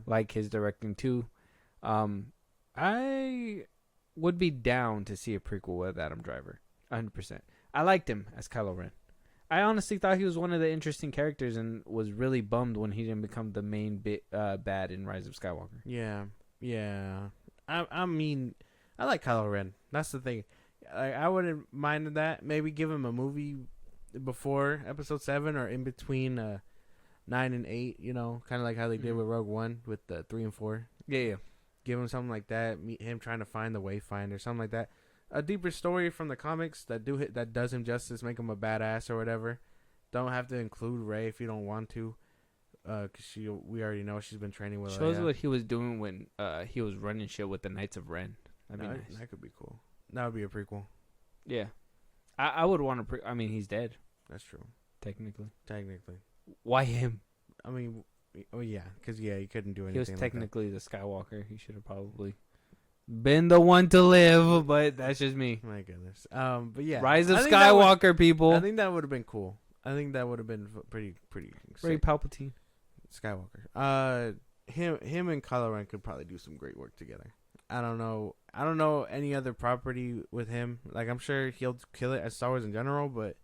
like his directing too. I would be down to see a prequel with Adam Driver, 100%. I liked him as Kylo Ren. I honestly thought he was one of the interesting characters, and was really bummed when he didn't become the main bad in Rise of Skywalker. Yeah. I mean, I like Kylo Ren. That's the thing. I wouldn't mind that. Maybe give him a movie before Episode 7 or in between 9 and 8. You know, kind of like how they did with Rogue One with the 3 and 4. Yeah. Give him something like that. Meet him trying to find the Wayfinder, something like that. A deeper story from the comics that does him justice, make him a badass or whatever. Don't have to include Rey if you don't want to, because we already know she's been training with. Shows what he was doing when he was running shit with the Knights of Ren. That could be cool. That would be a prequel. Yeah, I would want to. I mean, he's dead. That's true. Technically. Why him? I mean. Oh yeah, because he couldn't do anything. He was technically the Skywalker. He should have probably been the one to live, but that's just me. My goodness. But yeah, Rise of Skywalker, people. I think that would have been cool. I think that would have been pretty. Ray Palpatine. Skywalker. Him and Kylo Ren could probably do some great work together. I don't know any other property with him. Like, I'm sure he'll kill it as Star Wars in general, but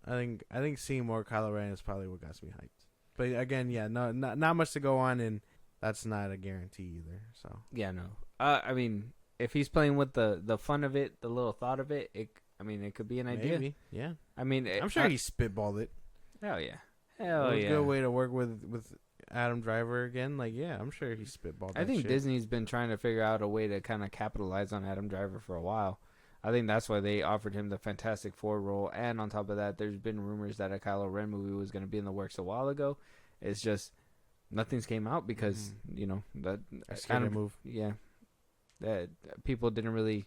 I think seeing more Kylo Ren is probably what got me hyped. But again, yeah, not much to go on, and that's not a guarantee either. So yeah, no. I mean, if he's playing with the fun of it, the little thought of it, it could be an idea. Maybe, yeah. I mean, I'm sure he spitballed it. Hell yeah, a good way to work with Adam Driver again. Like, yeah, I'm sure he spitballed. I think Disney's been trying to figure out a way to kind of capitalize on Adam Driver for a while. I think that's why they offered him the Fantastic Four role. And on top of that, there's been rumors that a Kylo Ren movie was going to be in the works a while ago. It's just nothing's came out because, that kind of move. Yeah. That people didn't really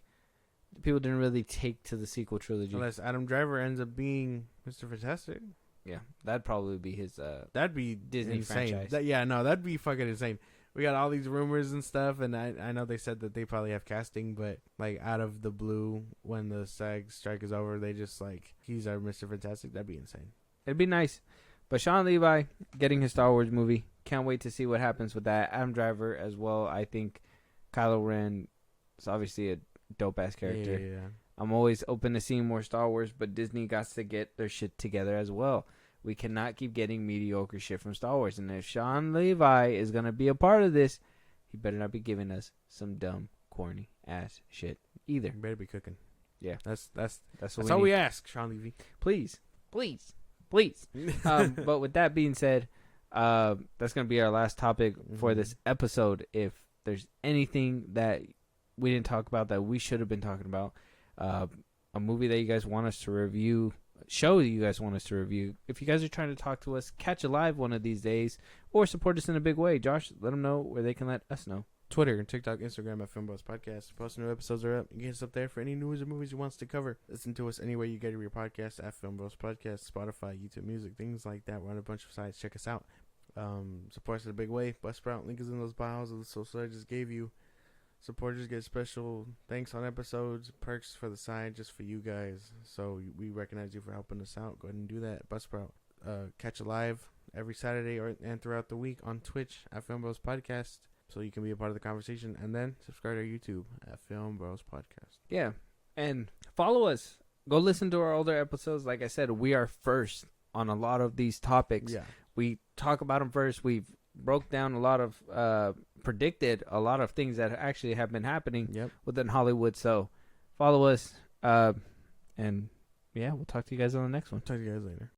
take to the sequel trilogy. Unless Adam Driver ends up being Mr. Fantastic. Yeah. That'd probably be his that'd be Disney insane. franchise. That'd be fucking insane. We got all these rumors and stuff, and I know they said that they probably have casting, but like out of the blue, when the SAG strike is over, they just like, he's our Mr. Fantastic. That'd be insane. It'd be nice. But Sean Levi getting his Star Wars movie. Can't wait to see what happens with that. Adam Driver as well. I think Kylo Ren is obviously a dope ass character. Yeah. I'm always open to seeing more Star Wars, but Disney got to get their shit together as well. We cannot keep getting mediocre shit from Star Wars. And if Sean Levi is going to be a part of this, he better not be giving us some dumb, corny ass shit either. You better be cooking. Yeah. That's all we ask, Sean Levi. Please. But with that being said, that's going to be our last topic for this episode. If there's anything that we didn't talk about that we should have been talking about, a movie that you guys want us to review, show you guys want us to review. If you guys are trying to talk to us, catch a live one of these days, or support us in a big way. Josh, let them know where they can let us know. Twitter, TikTok, Instagram at FilmBros Podcast. Post new episodes are up. You can get us up there for any news or movies you want us to cover. Listen to us anywhere you get your podcast at FilmBros Podcast, Spotify, YouTube Music, things like that. We're on a bunch of sites. Check us out. Support us in a big way. Buzzsprout, link is in those bios of the social I just gave you. Supporters get special thanks on episodes, perks for the side just for you guys. So we recognize you for helping us out. Go ahead and do that. Buzzsprout. Catch a live every Saturday and throughout the week on Twitch at FilmBros Podcast, so you can be a part of the conversation. And then subscribe to our YouTube at FilmBros Podcast. Yeah, and follow us. Go listen to our older episodes. Like I said, we are first on a lot of these topics. Yeah. We talk about them first. We've broke down a lot of, predicted a lot of things that actually have been happening within Hollywood. So follow us. And yeah, we'll talk to you guys on the next one. Talk to you guys later.